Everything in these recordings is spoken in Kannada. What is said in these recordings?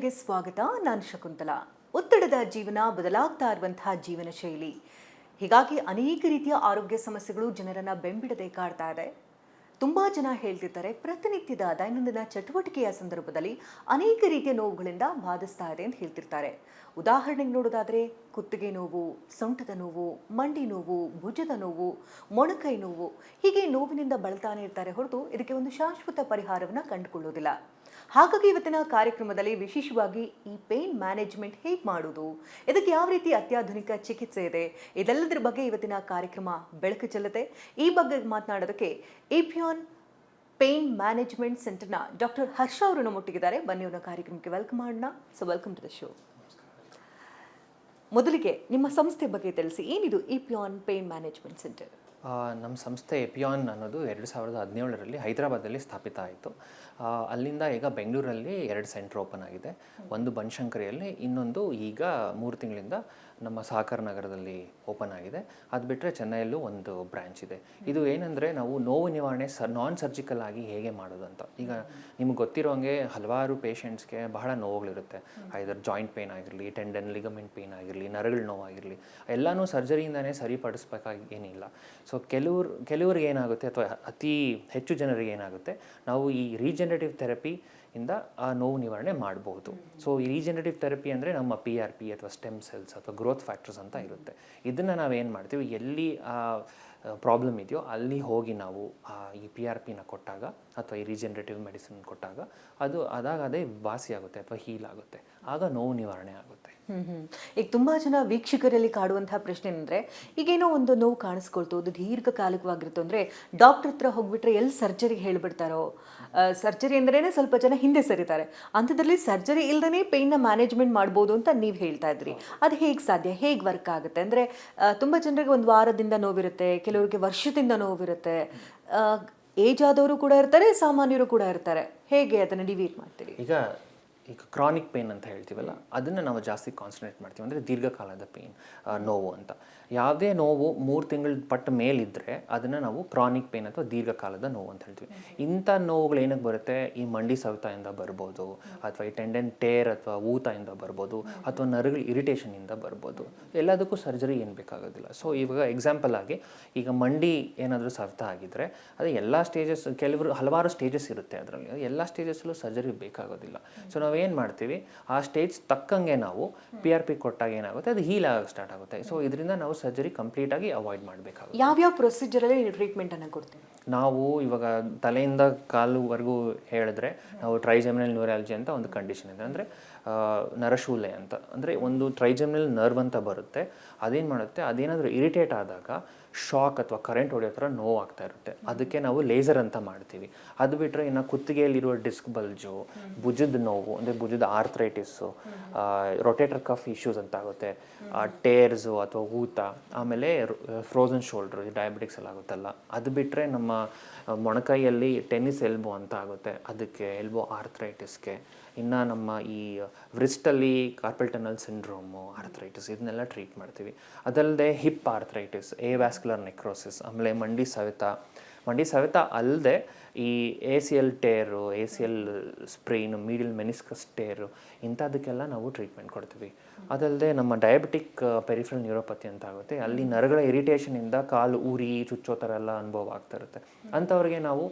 ಚಾನೆಲ್ಗೆ ಸ್ವಾಗತ. ನಾನು ಶಕುಂತಲಾ. ಒತ್ತಡದ ಜೀವನ, ಬದಲಾಗ್ತಾ ಇರುವಂತಹ ಜೀವನ ಶೈಲಿ, ಹೀಗಾಗಿ ಅನೇಕ ರೀತಿಯ ಆರೋಗ್ಯ ಸಮಸ್ಯೆಗಳು ಜನರನ್ನ ಬೆಂಬಿಡದೆ ಕಾಡ್ತಾ ಇದೆ. ತುಂಬಾ ಜನ ಹೇಳ್ತಿರ್ತಾರೆ, ಪ್ರತಿನಿತ್ಯದ ದೈನಂದಿನ ಚಟುವಟಿಕೆಯ ಸಂದರ್ಭದಲ್ಲಿ ಅನೇಕ ರೀತಿಯ ನೋವುಗಳಿಂದ ಬಾಧಿಸ್ತಾ ಇದೆ ಅಂತ ಹೇಳ್ತಿರ್ತಾರೆ. ಉದಾಹರಣೆಗೆ ನೋಡೋದಾದ್ರೆ ಕುತ್ತಿಗೆ ನೋವು, ಸೊಂಟದ ನೋವು, ಮಂಡಿ ನೋವು, ಭುಜದ ನೋವು, ಮೊಣಕೈ ನೋವು, ಹೀಗೆ ನೋವಿನಿಂದ ಬಳಲ್ತಾನೆ ಇರ್ತಾರೆ ಹೊರತು ಇದಕ್ಕೆ ಒಂದು ಶಾಶ್ವತ ಪರಿಹಾರವನ್ನು ಕಂಡುಕೊಳ್ಳೋದಿಲ್ಲ. ಹಾಗಾಗಿ ಇವತ್ತಿನ ಕಾರ್ಯಕ್ರಮದಲ್ಲಿ ವಿಶೇಷವಾಗಿ ಈ ಪೇನ್ ಮ್ಯಾನೇಜ್ಮೆಂಟ್ ಹೇಗೆ ಮಾಡೋದು, ಇದಕ್ಕೆ ಯಾವ ರೀತಿ ಅತ್ಯಾಧುನಿಕ ಚಿಕಿತ್ಸೆ ಇದೆ, ಇದೆಲ್ಲದರ ಬಗ್ಗೆ ಇವತ್ತಿನ ಕಾರ್ಯಕ್ರಮ ಬೆಳಕು ಚೆಲ್ಲುತ್ತೆ. ಈ ಬಗ್ಗೆ ಮಾತನಾಡೋದಕ್ಕೆ ಇಪಿಯಾನ್ ಪೇನ್ ಮ್ಯಾನೇಜ್ಮೆಂಟ್ ಸೆಂಟರ್ನ ಡಾಕ್ಟರ್ ಹರ್ಷ ಅವರು ನಮ್ಮೊಟ್ಟಿಗಿದ್ದಾರೆ. ಬನ್ನಿ ಅವರ ಕಾರ್ಯಕ್ರಮಕ್ಕೆ ವೆಲ್ಕಮ್ ಮಾಡೋಣ. So welcome to the show. ಮೊದಲಿಗೆ ನಿಮ್ಮ ಸಂಸ್ಥೆ ಬಗ್ಗೆ ತಿಳಿಸಿ, ಏನಿದು ಇಪಿಯಾನ್ ಪೇನ್ ಮ್ಯಾನೇಜ್ಮೆಂಟ್ ಸೆಂಟರ್? ನಮ್ಮ ಸಂಸ್ಥೆ ಎಪಿಯಾನ್ ಅನ್ನೋದು 2017ರಲ್ಲಿ ಹೈದರಾಬಾದಲ್ಲಿ ಸ್ಥಾಪಿತ ಆಯಿತು. ಅಲ್ಲಿಂದ ಈಗ ಬೆಂಗಳೂರಲ್ಲಿ 2 ಸೆಂಟ್ರ್ ಓಪನ್ ಆಗಿದೆ. ಒಂದು ಬನಶಂಕರಿಯಲ್ಲಿ, ಇನ್ನೊಂದು ಈಗ 3 ತಿಂಗಳಿಂದ ನಮ್ಮ ಸಹಕಾರ ನಗರದಲ್ಲಿ ಓಪನ್ ಆಗಿದೆ. ಅದು ಬಿಟ್ಟರೆ ಚೆನ್ನೈಯಲ್ಲೂ ಒಂದು ಬ್ರ್ಯಾಂಚ್ ಇದೆ. ಇದು ಏನಂದರೆ, ನಾವು ನೋವು ನಿವಾರಣೆ ನಾನ್ ಸರ್ಜಿಕಲ್ ಆಗಿ ಹೇಗೆ ಮಾಡೋದು ಅಂತ. ಈಗ ನಿಮ್ಗೆ ಗೊತ್ತಿರೋಂಗೆ ಹಲವಾರು ಪೇಷಂಟ್ಸ್ಗೆ ಬಹಳ ನೋವುಗಳಿರುತ್ತೆ. ಐದರ್ ಜಾಯಿಂಟ್ ಪೇನ್ ಆಗಿರಲಿ, ಟೆಂಡನ್ ಲಿಗಮೆಂಟ್ ಪೇನ್ ಆಗಿರಲಿ, ನರಗಳ ನೋವಾಗಿರಲಿ, ಎಲ್ಲನೂ ಸರ್ಜರಿಯಿಂದನೇ ಸರಿಪಡಿಸ್ಬೇಕಾಗಿ ಏನಿಲ್ಲ. ಸೊ ಕೆಲವ್ರಿಗೆ ಏನಾಗುತ್ತೆ, ಅಥವಾ ಅತಿ ಹೆಚ್ಚು ಜನರಿಗೆ ಏನಾಗುತ್ತೆ, ನಾವು ಈ ರೀಜನರೇಟಿವ್ ಥೆರಪಿ ಇಂದ ಆ ನೋವು ನಿವಾರಣೆ ಮಾಡಬಹುದು. ಸೊ ಈ ರೀಜನರೇಟಿವ್ ಥೆರಪಿ ಅಂದರೆ ನಮ್ಮ PRP ಅಥವಾ ಸ್ಟೆಮ್ ಸೆಲ್ಸ್ ಅಥವಾ ಗ್ರೋತ್ ಫ್ಯಾಕ್ಟರ್ಸ್ ಅಂತ ಇರುತ್ತೆ. ಇದನ್ನು ನಾವೇನು ಮಾಡ್ತೀವಿ, ಎಲ್ಲಿ ಆ ಪ್ರಾಬ್ಲಮ್ ಇದೆಯೋ ಅಲ್ಲಿ ಹೋಗಿ ನಾವು ಈ PRPನ ಕೊಟ್ಟಾಗ ಅಥವಾ ಈ ರೀಜನರೇಟಿವ್ ಮೆಡಿಸಿನ್ ಕೊಟ್ಟಾಗ ಅದು ಅದೇ ವಾಸಿ ಆಗುತ್ತೆ ಅಥವಾ ಹೀಲ್ ಆಗುತ್ತೆ. ಆಗ ನೋವು ನಿವಾರಣೆ ಆಗುತ್ತೆ. ಈಗ ತುಂಬಾ ಜನ ವೀಕ್ಷಕರಲ್ಲಿ ಕಾಡುವಂತಹ ಪ್ರಶ್ನೆ ಅಂದರೆ, ಈಗೇನೋ ಒಂದು ನೋವು ಕಾಣಿಸ್ಕೊಳ್ತು, ಅದು ದೀರ್ಘಕಾಲಿಕವಾಗಿರುತ್ತೆ ಅಂದರೆ ಡಾಕ್ಟರ್ ಹತ್ರ ಹೋಗ್ಬಿಟ್ರೆ ಎಲ್ಲಿ ಸರ್ಜರಿಗೆ ಹೇಳ್ಬಿಡ್ತಾರೋ, ಸರ್ಜರಿ ಅಂದ್ರೇ ಸ್ವಲ್ಪ ಜನ ಹಿಂದೆ ಸರಿತಾರೆ. ಅಂಥದ್ರಲ್ಲಿ ಸರ್ಜರಿ ಇಲ್ದೇ ಪೇಯ್ನ ಮ್ಯಾನೇಜ್ಮೆಂಟ್ ಮಾಡ್ಬೋದು ಅಂತ ನೀವು ಹೇಳ್ತಾ ಇದ್ರಿ. ಅದು ಹೇಗೆ ಸಾಧ್ಯ, ಹೇಗೆ ವರ್ಕ್ ಆಗುತ್ತೆ? ಅಂದರೆ ತುಂಬ ಜನರಿಗೆ ಒಂದು ವಾರದಿಂದ ನೋವಿರುತ್ತೆ, ಕೆಲವರಿಗೆ ವರ್ಷದಿಂದ ನೋವಿರುತ್ತೆ, ಏಜ್ ಆದವರು ಕೂಡ ಇರ್ತಾರೆ, ಸಾಮಾನ್ಯರು ಕೂಡ ಇರ್ತಾರೆ. ಹೇಗೆ ಅದನ್ನು ಡಿವೈಡ್ ಮಾಡ್ತೀರಿ? ಈಗ ಕ್ರಾನಿಕ್ ಪೇನ್ ಅಂತ ಹೇಳ್ತೀವಲ್ಲ, ಅದನ್ನು ನಾವು ಜಾಸ್ತಿ ಕಾನ್ಸಂಟ್ರೇಟ್ ಮಾಡ್ತೀವಿ. ಅಂದರೆ ದೀರ್ಘಕಾಲದ ಪೇನ್, ನೋವು ಅಂತ. ಯಾವುದೇ ನೋವು 3 ತಿಂಗಳ ಪಟ್ಟ ಮೇಲಿದ್ದರೆ ಅದನ್ನು ನಾವು ಕ್ರಾನಿಕ್ ಪೇನ್ ಅಥವಾ ದೀರ್ಘಕಾಲದ ನೋವು ಅಂತ ಹೇಳ್ತೀವಿ. ಇಂಥ ನೋವುಗಳು ಏನಕ್ಕೆ ಬರುತ್ತೆ, ಈ ಮಂಡಿ ಸವೆತದಿಂದ ಬರ್ಬೋದು, ಅಥವಾ ಈ ಟೆಂಡನ್ ಟೇರ್ ಅಥವಾ ಊತದಿಂದ ಬರ್ಬೋದು, ಅಥವಾ ನರಗಳ ಇರಿಟೇಷನಿಂದ ಬರ್ಬೋದು. ಎಲ್ಲದಕ್ಕೂ ಸರ್ಜರಿ ಏನು ಬೇಕಾಗೋದಿಲ್ಲ. ಸೊ ಇವಾಗ ಎಕ್ಸಾಂಪಲ್ ಆಗಿ, ಈಗ ಮಂಡಿ ಏನಾದರೂ ಸವೆತ ಆಗಿದ್ದರೆ ಅದು ಎಲ್ಲ ಸ್ಟೇಜಸ್, ಹಲವಾರು ಸ್ಟೇಜಸ್ ಇರುತ್ತೆ. ಅದರಲ್ಲಿ ಎಲ್ಲ ಸ್ಟೇಜಸ್ಸಲ್ಲೂ ಸರ್ಜರಿ ಬೇಕಾಗೋದಿಲ್ಲ. ಸೊ ನಾವೇನು ಮಾಡ್ತೀವಿ, ಆ ಸ್ಟೇಜ್ ತಕ್ಕಂಗೆ ನಾವು PRP ಕೊಟ್ಟಾಗ ಏನಾಗುತ್ತೆ, ಅದು ಹೀಲ್ ಆಗೋಕ್ಕೆ ಸ್ಟಾರ್ಟ್ ಆಗುತ್ತೆ. ಸೊ ಇದರಿಂದ ನಾವು ಸರ್ಜರಿ ಕಂಪ್ಲೀಟಾಗಿ ಅವಾಯ್ಡ್ ಮಾಡಬೇಕಾಗುತ್ತೆ. ಯಾವ್ಯಾವ ಪ್ರೊಸೀಜರಲ್ಲಿ ಟ್ರೀಟ್ಮೆಂಟನ್ನು ಕೊಡ್ತೀವಿ? ನಾವು ಇವಾಗ ತಲೆಯಿಂದ ಕಾಲುವರೆಗೂ ಹೇಳಿದ್ರೆ, ನಾವು ಟ್ರೈಜೆಮಿನಲ್ ನ್ಯೂರಾಲಜಿ ಅಂತ ಒಂದು ಕಂಡೀಷನ್ ಇದೆ. ಅಂದರೆ ನರಶೂಲೆ ಅಂತ, ಅಂದರೆ ಒಂದು ಟ್ರೈಜೆಮಿನಲ್ ನರ್ವ್ ಅಂತ ಬರುತ್ತೆ. ಅದೇನು ಮಾಡುತ್ತೆ, ಅದೇನಾದರೂ ಇರಿಟೇಟ್ ಆದಾಗ ಶಾಕ್ ಅಥವಾ ಕರೆಂಟ್ ಹೊಡೆಯೋ ಥರ ನೋವು ಆಗ್ತಾ ಇರುತ್ತೆ. ಅದಕ್ಕೆ ನಾವು ಲೇಸರ್ ಅಂತ ಮಾಡ್ತೀವಿ. ಅದು ಬಿಟ್ಟರೆ ಇನ್ನು ಕುತ್ತಿಗೆಯಲ್ಲಿರುವ ಡಿಸ್ಕ್ ಬಲ್ಜು, ಭುಜದ ನೋವು ಅಂದರೆ ಭುಜದ ಆರ್ಥ್ರೈಟಿಸು, ರೊಟೇಟರ್ ಕಫ್ ಇಶ್ಯೂಸ್ ಅಂತ ಆಗುತ್ತೆ, ಟೇರ್ಸು ಅಥವಾ ಊತ, ಆಮೇಲೆ ಫ್ರೋಝನ್ ಶೋಲ್ಡ್ರು, ಡಯಾಬಿಟಿಕ್ಸ್ ಎಲ್ಲ ಆಗುತ್ತಲ್ಲ ಅದು ಬಿಟ್ಟರೆ ನಮ್ಮ ಮೊಣಕೈಯಲ್ಲಿ ಟೆನ್ನಿಸ್ ಎಲ್ಬೋ ಅಂತ ಆಗುತ್ತೆ, ಅದಕ್ಕೆ ಎಲ್ಬೋ ಆರ್ಥ್ರೈಟಿಸ್ಗೆ. ಇನ್ನು ನಮ್ಮ ಈ ವ್ರಿಸ್ಟಲ್ಲಿ ಕಾರ್ಪಲ್ ಟನಲ್ ಸಿಂಡ್ರೋಮು, ಆರ್ಥ್ರೈಟಿಸ್, ಇದನ್ನೆಲ್ಲ ಟ್ರೀಟ್ ಮಾಡ್ತೀವಿ. ಅದಲ್ಲದೆ ಹಿಪ್ ಆರ್ಥ್ರೈಟಿಸ್, ವ್ಯಾಸ್ಕ್ಯುಲರ್ ನೆಕ್ರೋಸಿಸ್, ಆಮೇಲೆ ಮಂಡಿ ಸವೆತ ಅಲ್ಲದೆ ಈ ACL tear, ACL ಸ್ಪ್ರೈನು, medial meniscus tear, ಇಂಥದಕ್ಕೆಲ್ಲ ನಾವು ಟ್ರೀಟ್ಮೆಂಟ್ ಕೊಡ್ತೀವಿ. ಅದಲ್ಲದೆ ನಮ್ಮ ಡಯಾಬಿಟಿಕ್ ಪೆರಿಫರಲ್ ನ್ಯೂರೋಪತಿ ಅಂತ ಆಗುತ್ತೆ, ಅಲ್ಲಿ ನರಗಳ ಇರಿಟೇಷನಿಂದ ಕಾಲು ಊರಿ ಚುಚ್ಚೋ ಥರ ಎಲ್ಲ ಅನುಭವ ಆಗ್ತಾ ಇರುತ್ತೆ. ಅಂಥವ್ರಿಗೆ ನಾವು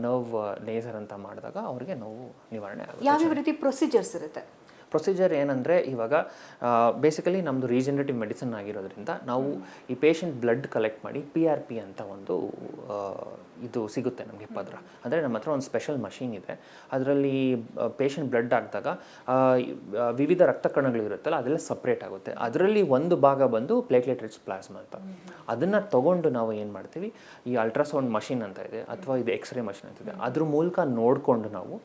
ನರ್ವ್ ಲೇಸರ್ ಅಂತ ಮಾಡಿದಾಗ ಅವ್ರಿಗೆ ನೋವು ನಿವಾರಣೆ ಆಗುತ್ತೆ. ಯಾವ ರೀತಿ ಪ್ರೊಸೀಜರ್ಸ್ ಇರುತ್ತೆ? ಪ್ರೊಸೀಜರ್ ಏನಂದರೆ, ಇವಾಗ ಬೇಸಿಕಲಿ ನಮ್ಮದು ರೀಜನರೇಟಿವ್ ಮೆಡಿಸಿನ್ ಆಗಿರೋದ್ರಿಂದ ನಾವು ಈ ಪೇಷಂಟ್ ಬ್ಲಡ್ ಕಲೆಕ್ಟ್ ಮಾಡಿ PRP ಅಂತ ಒಂದು ಇದು ಸಿಗುತ್ತೆ ನಮಗೆ ಪದ್ರ. ಅಂದರೆ ನಮ್ಮ ಹತ್ರ ಒಂದು ಸ್ಪೆಷಲ್ ಮಷೀನ್ ಇದೆ. ಅದರಲ್ಲಿ ಪೇಷಂಟ್ ಬ್ಲಡ್ ಹಾಕಿದಾಗ ವಿವಿಧ ರಕ್ತ ಕಣಗಳಿರುತ್ತಲ್ಲ, ಅದೆಲ್ಲ ಸಪ್ರೇಟ್ ಆಗುತ್ತೆ. ಅದರಲ್ಲಿ ಒಂದು ಭಾಗ ಬಂದು ಪ್ಲೇಟ್ಲೆಟ್ ರಿಚ್ ಪ್ಲಾಸ್ಮಾ ಅಂತ. ಅದನ್ನು ತೊಗೊಂಡು ನಾವು ಏನು ಮಾಡ್ತೀವಿ, ಈ ಅಲ್ಟ್ರಾಸೌಂಡ್ ಮಷಿನ್ ಅಂತ ಇದೆ, ಅಥವಾ ಇದು ಎಕ್ಸ್ರೇ ಮಷಿನ್ ಅಂತ ಇದೆ, ಅದ್ರ ಮೂಲಕ ನೋಡಿಕೊಂಡು ನಾವು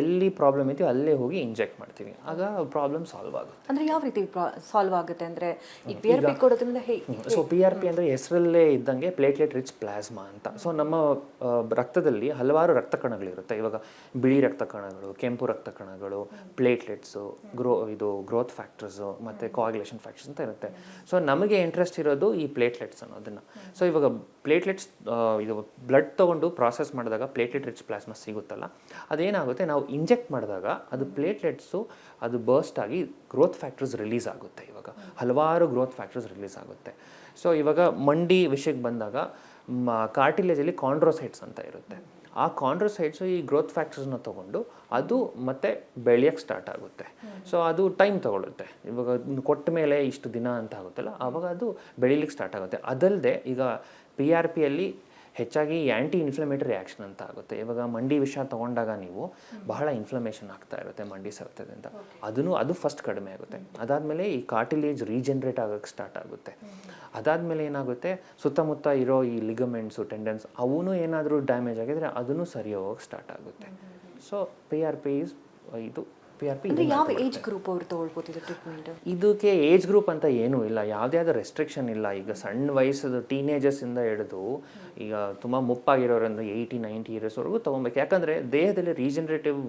ಎಲ್ಲಿ ಪ್ರಾಬ್ಲಮ್ ಇದೆಯೋ ಅಲ್ಲೇ ಹೋಗಿ ಇಂಜೆಕ್ಟ್ ಮಾಡ್ತೀವಿ. ಆಗ ಆಗ ಪ್ರಾಬ್ಲಮ್ ಸಾಲ್ವ್ ಆಗುತ್ತೆ. ಅಂದ್ರೆ ಯಾವ ರೀತಿ ಸಾಲ್ವ್ ಆಗುತ್ತೆ ಅಂದ್ರೆ ಈ PRP ಕೊಡೋದ್ರಿಂದ ಹೇಗೆ? ಸೊ PRP ಅಂದರೆ ಹೆಸರಲ್ಲೇ ಇದ್ದಂಗೆ ಪ್ಲೇಟ್ಲೆಟ್ ರಿಚ್ ಪ್ಲಾಸ್ಮಾ ಅಂತ. ಸೊ ನಮ್ಮ ರಕ್ತದಲ್ಲಿ ಹಲವಾರು ರಕ್ತ ಕಣಗಳಿರುತ್ತೆ. ಇವಾಗ ಬಿಳಿ ರಕ್ತ ಕಣಗಳು, ಕೆಂಪು ರಕ್ತ ಕಣಗಳು, ಪ್ಲೇಟ್ಲೆಟ್ಸು, ಗ್ರೋತ್ ಫ್ಯಾಕ್ಟರ್ಸು ಮತ್ತು ಕೋಆಗ್ಯುಲೇಷನ್ ಫ್ಯಾಕ್ಟರ್ಸ್ ಅಂತ ಇರುತ್ತೆ. ಸೊ ನಮಗೆ ಇಂಟ್ರೆಸ್ಟ್ ಇರೋದು ಈ ಪ್ಲೇಟ್ಲೆಟ್ಸ್ ಅನ್ನೋದನ್ನು. ಸೊ ಇವಾಗ ಪ್ಲೇಟ್ಲೆಟ್ಸ್ ಇದು ಬ್ಲಡ್ ತೊಗೊಂಡು ಪ್ರಾಸೆಸ್ ಮಾಡಿದಾಗ ಪ್ಲೇಟ್ಲೆಟ್ ರಿಚ್ ಪ್ಲಾಸ್ಮಾ ಸಿಗುತ್ತಲ್ಲ, ಅದೇನಾಗುತ್ತೆ, ನಾವು ಇಂಜೆಕ್ಟ್ ಮಾಡಿದಾಗ ಅದು ಪ್ಲೇಟ್ಲೆಟ್ಸು ಅದು ಬರ್ಸ್ಟ್ ಆಗಿ ಗ್ರೋತ್ ಫ್ಯಾಕ್ಟರ್ಸ್ ರಿಲೀಸ್ ಆಗುತ್ತೆ. ಇವಾಗ ಹಲವಾರು ಗ್ರೋತ್ ಫ್ಯಾಕ್ಟರ್ಸ್ ರಿಲೀಸ್ ಆಗುತ್ತೆ. ಸೊ ಇವಾಗ ಮಂಡಿ ವಿಷಯಕ್ಕೆ ಬಂದಾಗ ಕಾರ್ಟಿಲೇಜಲ್ಲಿ ಕಾಂಡ್ರೋಸೈಟ್ಸ್ ಅಂತ ಇರುತ್ತೆ. ಆ ಕಾಂಡ್ರೋಸೈಟ್ಸು ಈ ಗ್ರೋತ್ ಫ್ಯಾಕ್ಟರ್ಸ್ನ ತೊಗೊಂಡು ಅದು ಮತ್ತೆ ಬೆಳೆಯೋಕ್ಕೆ ಸ್ಟಾರ್ಟ್ ಆಗುತ್ತೆ. ಸೊ ಅದು ಟೈಮ್ ತೊಗೊಳುತ್ತೆ. ಇವಾಗ ಕೊಟ್ಟ ಮೇಲೆ ಇಷ್ಟು ದಿನ ಅಂತ ಆಗುತ್ತಲ್ಲ, ಆವಾಗ ಅದು ಬೆಳೀಲಿಕ್ಕೆ ಸ್ಟಾರ್ಟ್ ಆಗುತ್ತೆ. ಅದಲ್ಲದೆ ಈಗ PRPಯಲ್ಲಿ ಹೆಚ್ಚಾಗಿ ಆ್ಯಂಟಿ ಇನ್ಫ್ಲಮೇಟರಿ ಆ್ಯಕ್ಷನ್ ಅಂತ ಆಗುತ್ತೆ. ಇವಾಗ ಮಂಡಿ ವಿಷ ತೊಗೊಂಡಾಗ ನೀವು ಬಹಳ ಇನ್ಫ್ಲಮೇಷನ್ ಆಗ್ತಾ ಇರುತ್ತೆ ಮಂಡಿ ಸವೆತದೆ ಅಂತ, ಅದು ಫಸ್ಟ್ ಕಡಿಮೆ ಆಗುತ್ತೆ. ಅದಾದಮೇಲೆ ಈ ಕಾರ್ಟಿಲೇಜ್ ರೀಜನ್ರೇಟ್ ಆಗೋಕ್ಕೆ ಸ್ಟಾರ್ಟ್ ಆಗುತ್ತೆ. ಅದಾದಮೇಲೆ ಏನಾಗುತ್ತೆ, ಸುತ್ತಮುತ್ತ ಇರೋ ಈ ಲಿಗಮೆಂಟ್ಸು, ಟೆಂಡನ್ಸ್ ಅವೂ ಏನಾದರೂ ಡ್ಯಾಮೇಜ್ ಆಗಿದ್ರೆ ಅದನ್ನು ಸರಿ ಹೋಗೋಕ್ಕೆ ಸ್ಟಾರ್ಟ್ ಆಗುತ್ತೆ. ಸೊ PRP ಅಂದ್ರೆ ಯಾವ ಏಜ್ ಗ್ರೂಪ್ ಅವರು ತಗೊಳ್ಬೋದು ಟ್ರೀಟ್ಮೆಂಟ್? ಇದಕ್ಕೆ ಏಜ್ ಗ್ರೂಪ್ ಅಂತ ಏನೂ ಇಲ್ಲ, ಯಾವುದೇ ಆದ ರೆಸ್ಟ್ರಿಕ್ಷನ್ ಇಲ್ಲ. ಈಗ ಸಣ್ಣ ವಯಸ್ಸದು ಟೀನೇಜರ್ಸಿಂದ ಹಿಡಿದು ಈಗ ತುಂಬ ಮುಪ್ಪಾಗಿರೋರಿಂದ 80-90 ಇಯರ್ಸ್ವರೆಗೂ ತೊಗೊಬೇಕು. ಯಾಕಂದರೆ ದೇಹದಲ್ಲಿ ರೀಜನರೇಟಿವ್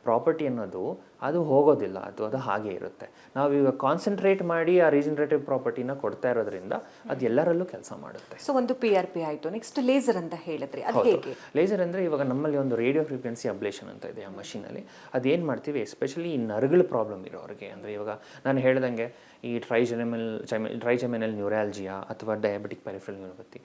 ಪ್ರಾಪರ್ಟಿ ಅನ್ನೋದು ಅದು ಹೋಗೋದಿಲ್ಲ, ಅದು ಹಾಗೆ ಇರುತ್ತೆ. ನಾವು ಈಗ ಕಾನ್ಸಂಟ್ರೇಟ್ ಮಾಡಿ ಆ ರೀಜನರೇಟಿವ್ ಪ್ರಾಪರ್ಟಿನ ಕೊಡ್ತಾ ಇರೋದ್ರಿಂದ ಅದು ಎಲ್ಲರಲ್ಲೂ ಕೆಲಸ ಮಾಡುತ್ತೆ. ಸೊ ಒಂದು PRP ಆಯಿತು, ನೆಕ್ಸ್ಟ್ ಲೇಸರ್ ಅಂತ ಹೇಳಿದ್ರಿ, ಅದು ಹೇಗೆ? ಲೇಸರ್ ಅಂದರೆ ಇವಾಗ ನಮ್ಮಲ್ಲಿ ಒಂದು ರೇಡಿಯೋ ಫ್ರೀಕ್ವೆನ್ಸಿ ಅಬ್ಲೇಷನ್ ಅಂತ ಇದೆ ಆ ಮಷೀನಲ್ಲಿ. ಅದೇನು ಮಾಡ್ತೀವಿ, ಎಸ್ಪೆಷಲಿ ಈ ನರಗಳ ಪ್ರಾಬ್ಲಮ್ ಇರೋರಿಗೆ, ಅಂದರೆ ಇವಾಗ ನಾನು ಹೇಳ್ದಂಗೆ ಈ ಟ್ರೈಜೆಮಿನಲ್ ನ್ಯೂರಾಲ್ಜಿಯಾ ಅಥವಾ ಡಯಾಬಿಟಿಕ್ ಪೆರಿಫೆರಲ್ ನ್ಯೂರೋಪತಿ,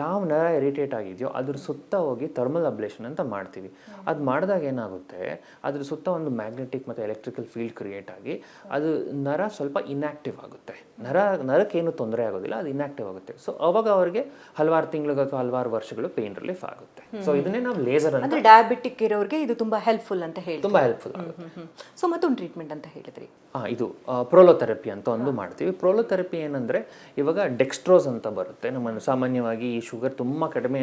ಯಾವ ನರ ಇರಿಟೇಟ್ ಆಗಿದೆಯೋ ಅದ್ರ ಸುತ್ತ ಹೋಗಿ ಥರ್ಮಲ್ ಅಬ್ಲೇಷನ್ ಅಂತ ಮಾಡ್ತೀವಿ. ಅದು ಮಾಡಿದಾಗ ಏನಾಗುತ್ತೆ, ಅದ್ರ ಸುತ್ತ ಒಂದು ಮ್ಯಾಗ್ನೆಟಿಕ್ ಮತ್ತು ಎಲೆಕ್ಟ್ರಿಕಲ್ ಫೀಲ್ಡ್ ಕ್ರಿಯೇಟ್ ಆಗಿ ಅದು ನರ ಸ್ವಲ್ಪ ಇನ್ಯಾಕ್ಟಿವ್ ಆಗುತ್ತೆ. ನರಕ್ಕೇನು ತೊಂದರೆ ಆಗೋದಿಲ್ಲ, ಅದು ಇನ್ಯಾಕ್ಟಿವ್ ಆಗುತ್ತೆ. ಸೊ ಅವಾಗ ಅವ್ರಿಗೆ ಹಲವಾರು ತಿಂಗಳಿಗೆ ಅಥವಾ ಹಲವಾರು ವರ್ಷಗಳು ಪೇನ್ ರಿಲೀಫ್ ಆಗುತ್ತೆ. ಸೊ ಇದನ್ನೇ ನಾವು ಲೇಸರ್ ಅಂತ. ಡಯಾಬಿಟಿಕ್ ಇರೋರಿಗೆ ಇದು ತುಂಬಾ ಹೆಲ್ಪ್ಫುಲ್ ಅಂತ ಹೇಳಿ, ತುಂಬ ಹೆಲ್ಪ್ಫುಲ್ ಆಗುತ್ತೆ. ಸೊ ಮತ್ತೊಂದು ಟ್ರೀಟ್ಮೆಂಟ್ ಅಂತ ಹೇಳಿದ್ರಿ, ಇದು ಪ್ರೋಲೋಥೆರಪಿ ಅಂತ ಒಂದು ಮಾಡ್ತೀವಿ. ಪ್ರೋಲೋಥೆರಪಿ ಏನಂದರೆ ಇವಾಗ ಡೆಕ್ಸ್ಟ್ರೋಸ್ ಅಂತ ಬರುತ್ತೆ. ನಮ್ಮ ಸಾಮಾನ್ಯವಾಗಿ ಈ ಶುಗರ್ ತುಂಬ ಕಡಿಮೆ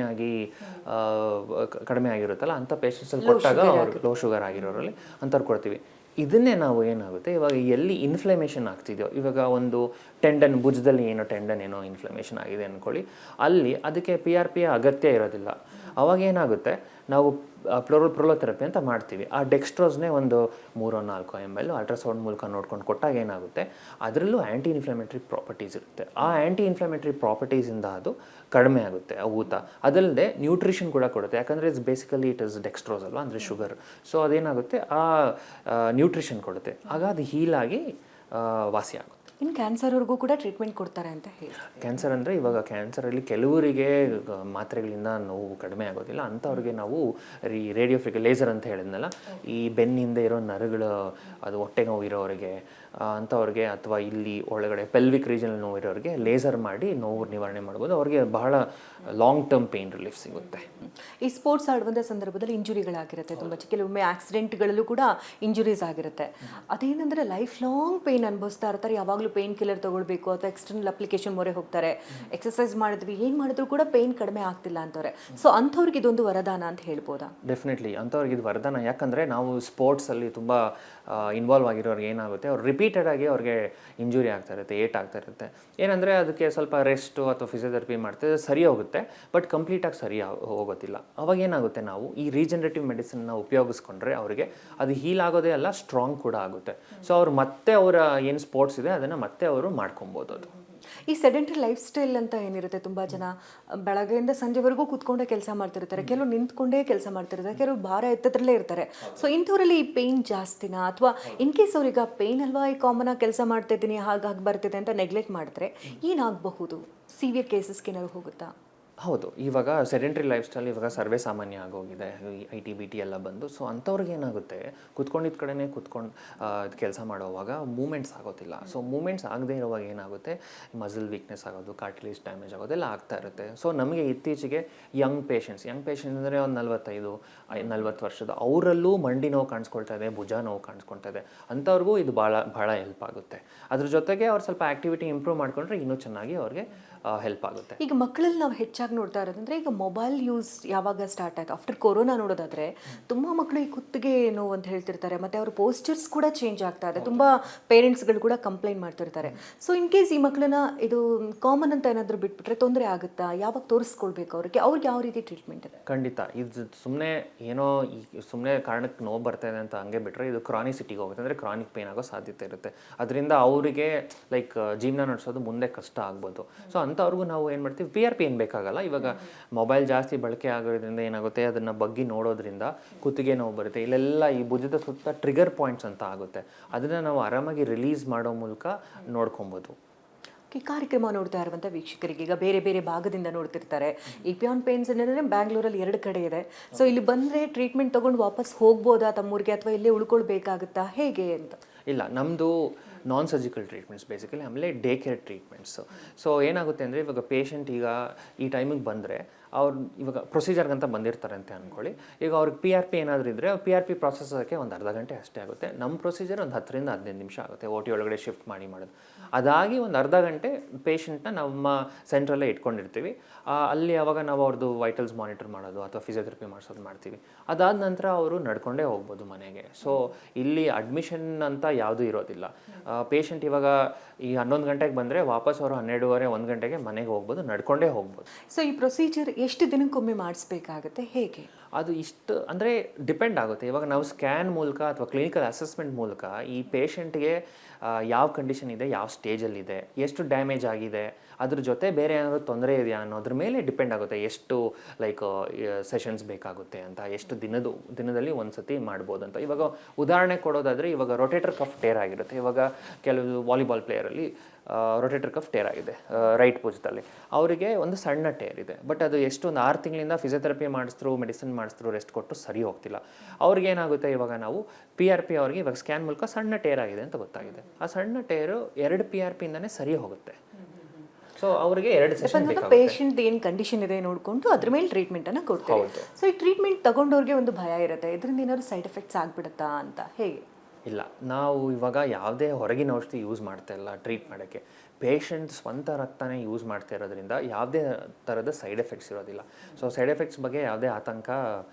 ಆಗಿರುತ್ತಲ್ಲ, ಅಂಥ ಪೇಷಂಟ್ಸಲ್ಲಿ ಕೊಟ್ಟಾಗ ಅವ್ರಿಗೆ ಲೋ ಶುಗರ್ ಆಗಿರೋರಲ್ಲಿ ಅಂಥವ್ರು ಕೊಡ್ತೀವಿ. ಇದನ್ನೇ ನಾವು ಏನಾಗುತ್ತೆ, ಇವಾಗ ಎಲ್ಲಿ ಇನ್ಫ್ಲಮೇಷನ್ ಆಗ್ತಿದೆಯೋ, ಇವಾಗ ಒಂದು ಟೆಂಡನ್ ಭುಜದಲ್ಲಿ ಟೆಂಡನ್ ಇನ್ಫ್ಲಮೇಷನ್ ಆಗಿದೆ ಅಂದ್ಕೊಳ್ಳಿ, ಅಲ್ಲಿ ಅದಕ್ಕೆ PRP ಅಗತ್ಯ ಇರೋದಿಲ್ಲ. ಅವಾಗ ಏನಾಗುತ್ತೆ, ನಾವು ಪ್ರೋಲೋಥೆರಪಿ ಅಂತ ಮಾಡ್ತೀವಿ. ಆ ಡೆಕ್ಸ್ಟ್ರೋಸ್ನೇ ಒಂದು 3-4 ml ಅಲ್ಟ್ರಾಸೌಂಡ್ ಮೂಲಕ ನೋಡ್ಕೊಂಡು ಕೊಟ್ಟಾಗ ಏನಾಗುತ್ತೆ, ಅದರಲ್ಲೂ ಆ್ಯಂಟಿ ಇನ್ಫ್ಲಮೇಟರಿ ಪ್ರಾಪರ್ಟೀಸ್ ಇರುತ್ತೆ. ಆ ಆ್ಯಂಟಿ ಇನ್ಫ್ಲಮೇಟರಿ ಪ್ರಾಪರ್ಟೀಸಿಂದ ಅದು ಕಡಿಮೆ ಆಗುತ್ತೆ ಆ ಊತ. ಅದಲ್ಲದೆ ನ್ಯೂಟ್ರಿಷನ್ ಕೂಡ ಕೊಡುತ್ತೆ, ಯಾಕಂದರೆ ಇಟ್ ಇಸ್ ಡೆಕ್ಸ್ಟ್ರೋಸ್ ಅಲ್ವಾ, ಅಂದರೆ ಶುಗರ್. ಸೊ ಅದೇನಾಗುತ್ತೆ, ಆ ನ್ಯೂಟ್ರಿಷನ್ ಕೊಡುತ್ತೆ. ಆಗ ಅದು ಹೀಲಾಗಿ ವಾಸಿ ಆಗುತ್ತೆ. ಇನ್ನು ಕ್ಯಾನ್ಸರ್ವರೆಗೂ ಕೂಡ ಟ್ರೀಟ್ಮೆಂಟ್ ಕೊಡ್ತಾರೆ ಅಂತ ಹೇಳಿ. ಕ್ಯಾನ್ಸರ್ ಅಂದರೆ ಇವಾಗ ಕ್ಯಾನ್ಸರಲ್ಲಿ ಕೆಲವರಿಗೆ ಮಾತ್ರೆಗಳಿಂದ ನೋವು ಕಡಿಮೆ ಆಗೋದಿಲ್ಲ, ಅಂಥವ್ರಿಗೆ ನಾವು ರೇಡಿಯೋ ಲೇಸರ್ ಅಂತ ಹೇಳಿದ್ನಲ್ಲ, ಈ ಬೆನ್ನಿಂದ ಇರೋ ನರಗಳು, ಅದು ಹೊಟ್ಟೆ ನೋವು ಇರೋರಿಗೆ ಅಂಥವ್ರಿಗೆ, ಅಥವಾ ಇಲ್ಲಿ ಒಳಗಡೆ ಪೆಲ್ವಿಕ್ ರೀಜನಲ್ ನೋವು ಇರೋರಿಗೆ ಲೇಸರ್ ಮಾಡಿ ನೋವು ನಿವಾರಣೆ ಮಾಡ್ಬೋದು. ಅವ್ರಿಗೆ ಬಹಳ ಲಾಂಗ್ ಟರ್ಮ್ ಪೇನ್ ರಿಲೀಫ್ ಸಿಗುತ್ತೆ. ಈ ಸ್ಪೋರ್ಟ್ಸ್ ಆಡುವಂಥ ಸಂದರ್ಭದಲ್ಲಿ ಇಂಜುರಿಗಳಾಗಿರುತ್ತೆ, ತುಂಬ ಕೆಲವೊಮ್ಮೆ ಆಕ್ಸಿಡೆಂಟ್ಗಳಲ್ಲೂ ಕೂಡ ಇಂಜುರೀಸ್ ಆಗಿರುತ್ತೆ. ಅದೇನೆಂದರೆ ಲೈಫ್ ಲಾಂಗ್ ಪೇನ್ ಅನುಭವಿಸ್ತಾ ಇರ್ತಾರೆ. ಯಾವಾಗಲೂ ಪೇನ್ ಕಿಲ್ಲರ್ ತೊಗೊಳ್ಬೇಕು ಅಥವಾ ಎಕ್ಸ್ಟರ್ನಲ್ ಅಪ್ಲಿಕೇಶನ್ ಮೊರೆ ಹೋಗ್ತಾರೆ. ಎಕ್ಸಸೈಸ್ ಮಾಡಿದ್ವಿ, ಏನು ಮಾಡಿದ್ರು ಕೂಡ ಪೇನ್ ಕಡಿಮೆ ಆಗ್ತಿಲ್ಲ ಅಂತವ್ರೆ. ಸೊ ಅಂಥವ್ರಿಗೆ ಇದೊಂದು ವರದಾನ ಅಂತ ಹೇಳ್ಬೋದಾ? ಡೆಫಿನೆಟ್ಲಿ ಅಂಥವ್ರಿಗೆ ಇದು ವರದಾನ. ಯಾಕಂದರೆ ನಾವು ಸ್ಪೋರ್ಟ್ಸಲ್ಲಿ ತುಂಬ ಇನ್ವಾಲ್ವ್ ಆಗಿರೋರಿಗೆ ಏನಾಗುತ್ತೆ, ಅವ್ರು ರಿಪೀಟೆಡ್ ಆಗಿ ಅವ್ರಿಗೆ ಇಂಜುರಿ ಆಗ್ತಾ ಇರುತ್ತೆ, ಏಟ್ ಆಗ್ತಾ ಇರುತ್ತೆ. ಏನಂದರೆ ಅದಕ್ಕೆ ಸ್ವಲ್ಪ ರೆಸ್ಟು ಅಥವಾ ಫಿಸಿಯೋಥೆರಪಿ ಮಾಡ್ತಿದ್ರೆ ಸರಿ ಹೋಗುತ್ತೆ, ಬಟ್ ಕಂಪ್ಲೀಟಾಗಿ ಸರಿ ಹೋಗೋದಿಲ್ಲ. ಅವಾಗ ಏನಾಗುತ್ತೆ, ನಾವು ಈ ರೀಜನರೇಟಿವ್ ಮೆಡಿಸಿನ್ನ ಉಪಯೋಗಿಸ್ಕೊಂಡ್ರೆ ಅವರಿಗೆ ಅದು ಹೀಲ್ ಆಗೋದೇ ಅಲ್ಲ, ಸ್ಟ್ರಾಂಗ್ ಕೂಡ ಆಗುತ್ತೆ. ಸೊ ಅವ್ರು ಮತ್ತೆ ಅವರ ಏನು ಸ್ಪೋರ್ಟ್ಸ್ ಇದೆ ಅದನ್ನು ಮತ್ತೆ ಅವರು ಮಾಡ್ಕೊಬೋದು. ಅದು ಈ ಸೆಡೆಂಟರಿ ಲೈಫ್ ಸ್ಟೈಲ್ ಅಂತ ಏನಿರುತ್ತೆ, ತುಂಬ ಜನ ಬೆಳಗ್ಗೆಯಿಂದ ಸಂಜೆವರೆಗೂ ಕೂತ್ಕೊಂಡೇ ಕೆಲಸ ಮಾಡ್ತಿರ್ತಾರೆ, ಕೆಲವರು ನಿಂತ್ಕೊಂಡೇ ಕೆಲಸ ಮಾಡ್ತಿರ್ತಾರೆ, ಕೆಲವರು ಭಾರ ಎತ್ತದ್ರಲ್ಲೇ ಇರ್ತಾರೆ. ಸೊ ಇಂಥವರಲ್ಲಿ ಈ ಪೇಯ್ನ್ ಜಾಸ್ತಿನಾ, ಅಥವಾ ಇನ್ ಕೇಸ್ ಅವ್ರಿಗೆ ಪೇಯ್ನ್ ಅಲ್ವಾ ಈ ಕಾಮನ್ ಆಗಿ ಕೆಲಸ ಮಾಡ್ತಿದ್ದೀನಿ ಹಾಗಾಗಿ ಬರ್ತಿದೆ ಅಂತ ನೆಗ್ಲೆಕ್ಟ್ ಮಾಡಿದ್ರೆ ಏನಾಗಬಹುದು? ಸಿವಿಯರ್ ಕೇಸಸ್ಗೆ ಏನಾದ್ರು ಹೋಗುತ್ತಾ? ಹೌದು, ಇವಾಗ ಸೆಡೆಂಟ್ರಿ ಲೈಫ್ ಸ್ಟೈಲ್ ಇವಾಗ ಸರ್ವೇ ಸಾಮಾನ್ಯ ಆಗೋಗಿದೆ, IT-BT ಎಲ್ಲ ಬಂದು. ಸೊ ಅಂಥವ್ರಿಗೆ ಏನಾಗುತ್ತೆ, ಕುತ್ಕೊಂಡಿದ್ದ ಕಡೆನೇ ಕುತ್ಕೊಂಡು ಕೆಲಸ ಮಾಡೋವಾಗ ಮೂಮೆಂಟ್ಸ್ ಆಗೋದಿಲ್ಲ. ಸೊ ಮೂಮೆಂಟ್ಸ್ ಆಗದೆ ಇರುವಾಗ ಏನಾಗುತ್ತೆ, ಮಸಲ್ ವೀಕ್ನೆಸ್ ಆಗೋದು, ಕಾರ್ಟಿಲೇಜ್ ಡ್ಯಾಮೇಜ್ ಆಗೋದೆಲ್ಲ ಆಗ್ತಾ ಇರುತ್ತೆ. ಸೊ ನಮಗೆ ಇತ್ತೀಚೆಗೆ ಯಂಗ್ ಪೇಷಂಟ್ಸ್ ಅಂದರೆ ಒಂದು 45-40 ವರ್ಷದ ಅವರಲ್ಲೂ ಮಂಡಿ ನೋವು ಕಾಣಿಸ್ಕೊಳ್ತಾ ಇದೆ, ಭುಜ ನೋವು ಕಾಣಿಸ್ಕೊಳ್ತಾ ಇದೆ. ಅಂಥವ್ರಿಗೂ ಇದು ಭಾಳ ಹೆಲ್ಪ್ ಆಗುತ್ತೆ. ಅದ್ರ ಜೊತೆಗೆ ಅವ್ರು ಸ್ವಲ್ಪ ಆ್ಯಕ್ಟಿವಿಟಿ ಇಂಪ್ರೂವ್ ಮಾಡಿಕೊಂಡ್ರೆ ಇನ್ನೂ ಚೆನ್ನಾಗಿ ಅವ್ರಿಗೆ ಹೆಲ್ಪ್ ಆಗುತ್ತೆ. ಈಗ ಮಕ್ಕಳಲ್ಲಿ ನಾವು ಹೆಚ್ಚಾಗಿ ವಿಚಾರ ನೋಡ್ತಾ ಇರೋದಂದ್ರೆ ಈಗ ಮೊಬೈಲ್ ಯೂಸ್ ಯಾವಾಗ ಸ್ಟಾರ್ಟ್ ಆಯ್ತು ಆಫ್ಟರ್ ಕೊರೋನಾ ನೋಡೋದಾದ್ರೆ ತುಂಬ ಮಕ್ಕಳು ಈ ಕುತ್ತಿಗೆ ನೋವು ಅಂತ ಹೇಳ್ತಿರ್ತಾರೆ ಮತ್ತು ಅವ್ರ ಪೋಸ್ಚರ್ಸ್ ಕೂಡ ಚೇಂಜ್ ಆಗ್ತಾ ಇದೆ. ತುಂಬ ಪೇರೆಂಟ್ಸ್ಗಳು ಕೂಡ ಕಂಪ್ಲೇಂಟ್ ಮಾಡ್ತಿರ್ತಾರೆ. ಸೊ ಇನ್ ಕೇಸ್ ಈ ಮಕ್ಕಳನ್ನ ಇದು ಕಾಮನ್ ಅಂತ ಏನಾದರೂ ಬಿಟ್ಬಿಟ್ರೆ ತೊಂದರೆ ಆಗುತ್ತಾ? ಯಾವಾಗ ತೋರಿಸ್ಕೊಳ್ಬೇಕು ಅವ್ರಿಗೆ ಯಾವ ರೀತಿ ಟ್ರೀಟ್ಮೆಂಟ್ ಇದೆ? ಖಂಡಿತ ಇದು ಸುಮ್ಮನೆ ಏನೋ ಸುಮ್ಮನೆ ಕಾರಣಕ್ಕೆ ನೋವು ಬರ್ತಾ ಇದೆ ಅಂತ ಹಂಗೆ ಬಿಟ್ಟರೆ ಇದು ಕ್ರಾನಿಸಿಟಿಗೆ ಹೋಗುತ್ತೆ, ಅಂದರೆ ಕ್ರಾನಿಕ್ ಪೇನ್ ಆಗೋ ಸಾಧ್ಯತೆ ಇರುತ್ತೆ. ಅದರಿಂದ ಅವರಿಗೆ ಲೈಕ್ ಜೀವನ ನಡೆಸೋದು ಮುಂದೆ ಕಷ್ಟ ಆಗ್ಬೋದು. ಸೊ ಅಂಥವ್ರಿಗೂ ನಾವು ಏನು ಮಾಡ್ತೀವಿ, PRP ಏನು ಬೇಕಾಗಲ್ಲ. ಇವಾಗ ಮೊಬೈಲ್ ಜಾಸ್ತಿ ಬಳಕೆ ಆಗೋದ್ರಿಂದ ಏನಾಗುತ್ತೆ, ಅದನ್ನು ಬಗ್ಗಿ ನೋಡೋದ್ರಿಂದ ಕುತ್ತಿಗೆ ನೋವು ಬರುತ್ತೆ. ಇಲ್ಲೆಲ್ಲ ಈ ಭುಜದ ಸುತ್ತ ಟ್ರಿಗರ್ ಪಾಯಿಂಟ್ಸ್ ಅಂತ ಆಗುತ್ತೆ. ಅದನ್ನು ನಾವು ಆರಾಮಾಗಿ ರಿಲೀಸ್ ಮಾಡೋ ಮೂಲಕ ನೋಡ್ಕೊಬೋದು. ಈ ಕಾರ್ಯಕ್ರಮ ನೋಡ್ತಾ ಇರುವಂಥ ವೀಕ್ಷಕರಿಗೆ ಈಗ ಬೇರೆ ಬೇರೆ ಭಾಗದಿಂದ ನೋಡ್ತಿರ್ತಾರೆ. ಈ ಪಿಯಾನ್ ಪೇನ್ಸ್ ಏನಂದರೆ ಬ್ಯಾಂಗ್ಳೂರಲ್ಲಿ 2 ಕಡೆ ಇದೆ. ಸೊ ಇಲ್ಲಿ ಬಂದರೆ ಟ್ರೀಟ್ಮೆಂಟ್ ತೊಗೊಂಡು ವಾಪಸ್ ಹೋಗ್ಬೋದಾ ತಮ್ಮೂರಿಗೆ, ಅಥವಾ ಇಲ್ಲೇ ಉಳ್ಕೊಳ್ಬೇಕಾಗುತ್ತಾ, ಹೇಗೆ ಅಂತ? ಇಲ್ಲ, ನಮ್ಮದು ನಾನ್ ಸರ್ಜಿಕಲ್ ಟ್ರೀಟ್ಮೆಂಟ್ಸ್ ಬೇಸಿಕಲಿ, ಆಮೇಲೆ ಡೇ ಕೇರ್ ಟ್ರೀಟ್ಮೆಂಟ್ಸು. ಸೊ ಏನಾಗುತ್ತೆ ಅಂದರೆ, ಇವಾಗ ಪೇಷಂಟ್ ಈಗ ಈ ಟೈಮಿಗೆ ಬಂದರೆ ಅವ್ರು ಇವಾಗ ಪ್ರೊಸೀಜರ್ಗಂತ ಬಂದಿರ್ತಾರೆ ಅಂತ ಅಂದ್ಕೊಳ್ಳಿ. ಈಗ ಅವ್ರಿಗೆ PRP ಏನಾದರೂ ಇದ್ದರೆ PRP ಪ್ರಾಸೆಸ್ ಅದಕ್ಕೆ ಒಂದು ಅರ್ಧ ಗಂಟೆ ಅಷ್ಟೇ ಆಗುತ್ತೆ. ನಮ್ಮ ಪ್ರೊಸೀಜರ್ ಒಂದು 10 ರಿಂದ 15 ನಿಮಿಷ ಆಗುತ್ತೆ, OT ಒಳಗಡೆ ಶಿಫ್ಟ್ ಮಾಡೋದು. ಅದಾಗಿ ಒಂದು ಅರ್ಧ ಗಂಟೆ ಪೇಷಂಟ್ನ ನಮ್ಮ ಸೆಂಟ್ರಲ್ಲೇ ಇಟ್ಕೊಂಡಿರ್ತೀವಿ. ಅಲ್ಲಿ ಅವಾಗ ನಾವು ಅವ್ರದ್ದು ವೈಟಲ್ಸ್ ಮಾನಿಟರ್ ಮಾಡೋದು ಅಥವಾ ಫಿಸಿಯೋಥೆರಪಿ ಮಾಡಿಸೋದು ಮಾಡ್ತೀವಿ. ಅದಾದ ನಂತರ ಅವರು ನಡ್ಕೊಂಡೇ ಹೋಗ್ಬೋದು ಮನೆಗೆ. ಸೊ ಇಲ್ಲಿ ಅಡ್ಮಿಷನ್ ಅಂತ ಯಾವುದೂ ಇರೋದಿಲ್ಲ. ಪೇಷಂಟ್ ಇವಾಗ ಈ 11 ಗಂಟೆಗೆ ಬಂದರೆ ವಾಪಸ್ ಅವರು 12:30 1 ಗಂಟೆಗೆ ಮನೆಗೆ ಹೋಗ್ಬೋದು, ನಡ್ಕೊಂಡೇ ಹೋಗ್ಬೋದು. ಸೊ ಈ ಪ್ರೊಸೀಜರ್ ಎಷ್ಟು ದಿನಕ್ಕೊಮ್ಮೆ ಮಾಡಿಸ್ಬೇಕಾಗುತ್ತೆ, ಹೇಗೆ? ಅದು ಇಷ್ಟು ಅಂದರೆ ಡಿಪೆಂಡ್ ಆಗುತ್ತೆ. ಇವಾಗ ನಾವು ಸ್ಕ್ಯಾನ್ ಮೂಲಕ ಅಥವಾ ಕ್ಲಿನಿಕಲ್ ಅಸೆಸ್ಮೆಂಟ್ ಮೂಲಕ ಈ ಪೇಷಂಟ್ಗೆ ಯಾವ ಕಂಡೀಷನ್ ಇದೆ, ಯಾವ ಸ್ಟೇಜಲ್ಲಿದೆ, ಎಷ್ಟು ಡ್ಯಾಮೇಜ್ ಆಗಿದೆ, ಅದ್ರ ಜೊತೆ ಬೇರೆ ಏನಾದರೂ ತೊಂದರೆ ಇದೆಯಾ ಅನ್ನೋದ್ರ ಮೇಲೆ ಡಿಪೆಂಡ್ ಆಗುತ್ತೆ. ಎಷ್ಟು ಲೈಕ್ ಸೆಷನ್ಸ್ ಬೇಕಾಗುತ್ತೆ ಅಂತ, ಎಷ್ಟು ದಿನದಲ್ಲಿ ಒಂದು ಸತಿ ಮಾಡ್ಬೋದು ಅಂತ. ಇವಾಗ ಉದಾಹರಣೆ ಕೊಡೋದಾದರೆ, ಇವಾಗ ರೊಟೇಟರ್ ಕಫ್ ಟೇರ್ ಆಗಿರುತ್ತೆ. ಇವಾಗ ಕೆಲವು ವಾಲಿಬಾಲ್ ಪ್ಲೇಯರಲ್ಲಿ ರೊಟೇಟರ್ ಕಫ್ ಟೇರ್ ಆಗಿದೆ ರೈಟ್ ಭುಜದಲ್ಲಿ, ಅವರಿಗೆ ಒಂದು ಸಣ್ಣ ಟೇರ್ ಇದೆ. ಬಟ್ ಅದು ಎಷ್ಟು ಒಂದು 6 ತಿಂಗಳಿಂದ ಫಿಸಿಯೋಥೆರಪಿ ಮಾಡಿಸಿದ್ರು, ಮೆಡಿಸಿನ್ ಮಾಡಿಸಿದ್ರು, ರೆಸ್ಟ್ ಕೊಟ್ಟು ಸರಿ ಹೋಗ್ತಿಲ್ಲ. ಅವ್ರಿಗೇನಾಗುತ್ತೆ, ಇವಾಗ ನಾವು PRP ಅವ್ರಿಗೆ ಇವಾಗ ಸ್ಕ್ಯಾನ್ ಮೂಲಕ ಸಣ್ಣ ಟೇರ್ ಆಗಿದೆ ಅಂತ ಗೊತ್ತಾಗಿದೆ. ಆ ಸಣ್ಣ ಟೇರು 2 PRP ಇಂದಾನೆ ಸರಿ ಹೋಗುತ್ತೆ. ಸೊ ಅವರಿಗೆ 2 ಸೆಷನ್ ಬೇಕಾಗುತ್ತೆ. ಪೇಷಂಟ್ ಏನು ಕಂಡೀಷನ್ ಇದೆ ನೋಡಿಕೊಂಡು ಅದ್ರ ಮೇಲೆ ಟ್ರೀಟ್ಮೆಂಟನ್ನು ಕೊಡ್ತೀವಿ. ಸೊ ಈ ಟ್ರೀಟ್ಮೆಂಟ್ ತಗೊಂಡವ್ರಿಗೆ ಒಂದು ಭಯ ಇರುತ್ತೆ, ಇದರಿಂದ ಏನಾದ್ರು ಸೈಡ್ ಎಫೆಕ್ಟ್ಸ್ ಆಗ್ಬಿಡುತ್ತಾ ಅಂತ, ಹೇಗೆ? ಇಲ್ಲ, ನಾವು ಇವಾಗ ಯಾವುದೇ ಹೊರಗಿನ ಔಷಧಿ ಯೂಸ್ ಮಾಡ್ತಾ ಇಲ್ಲ ಟ್ರೀಟ್ ಮಾಡೋಕ್ಕೆ. ಪೇಷಂಟ್ ಸ್ವಂತ ರಕ್ತನೇ ಯೂಸ್ ಮಾಡ್ತಾ ಇರೋದ್ರಿಂದ ಯಾವುದೇ ಥರದ ಸೈಡ್ ಎಫೆಕ್ಟ್ಸ್ ಇರೋದಿಲ್ಲ. ಸೊ ಸೈಡ್ ಎಫೆಕ್ಟ್ಸ್ ಬಗ್ಗೆ ಯಾವುದೇ ಆತಂಕ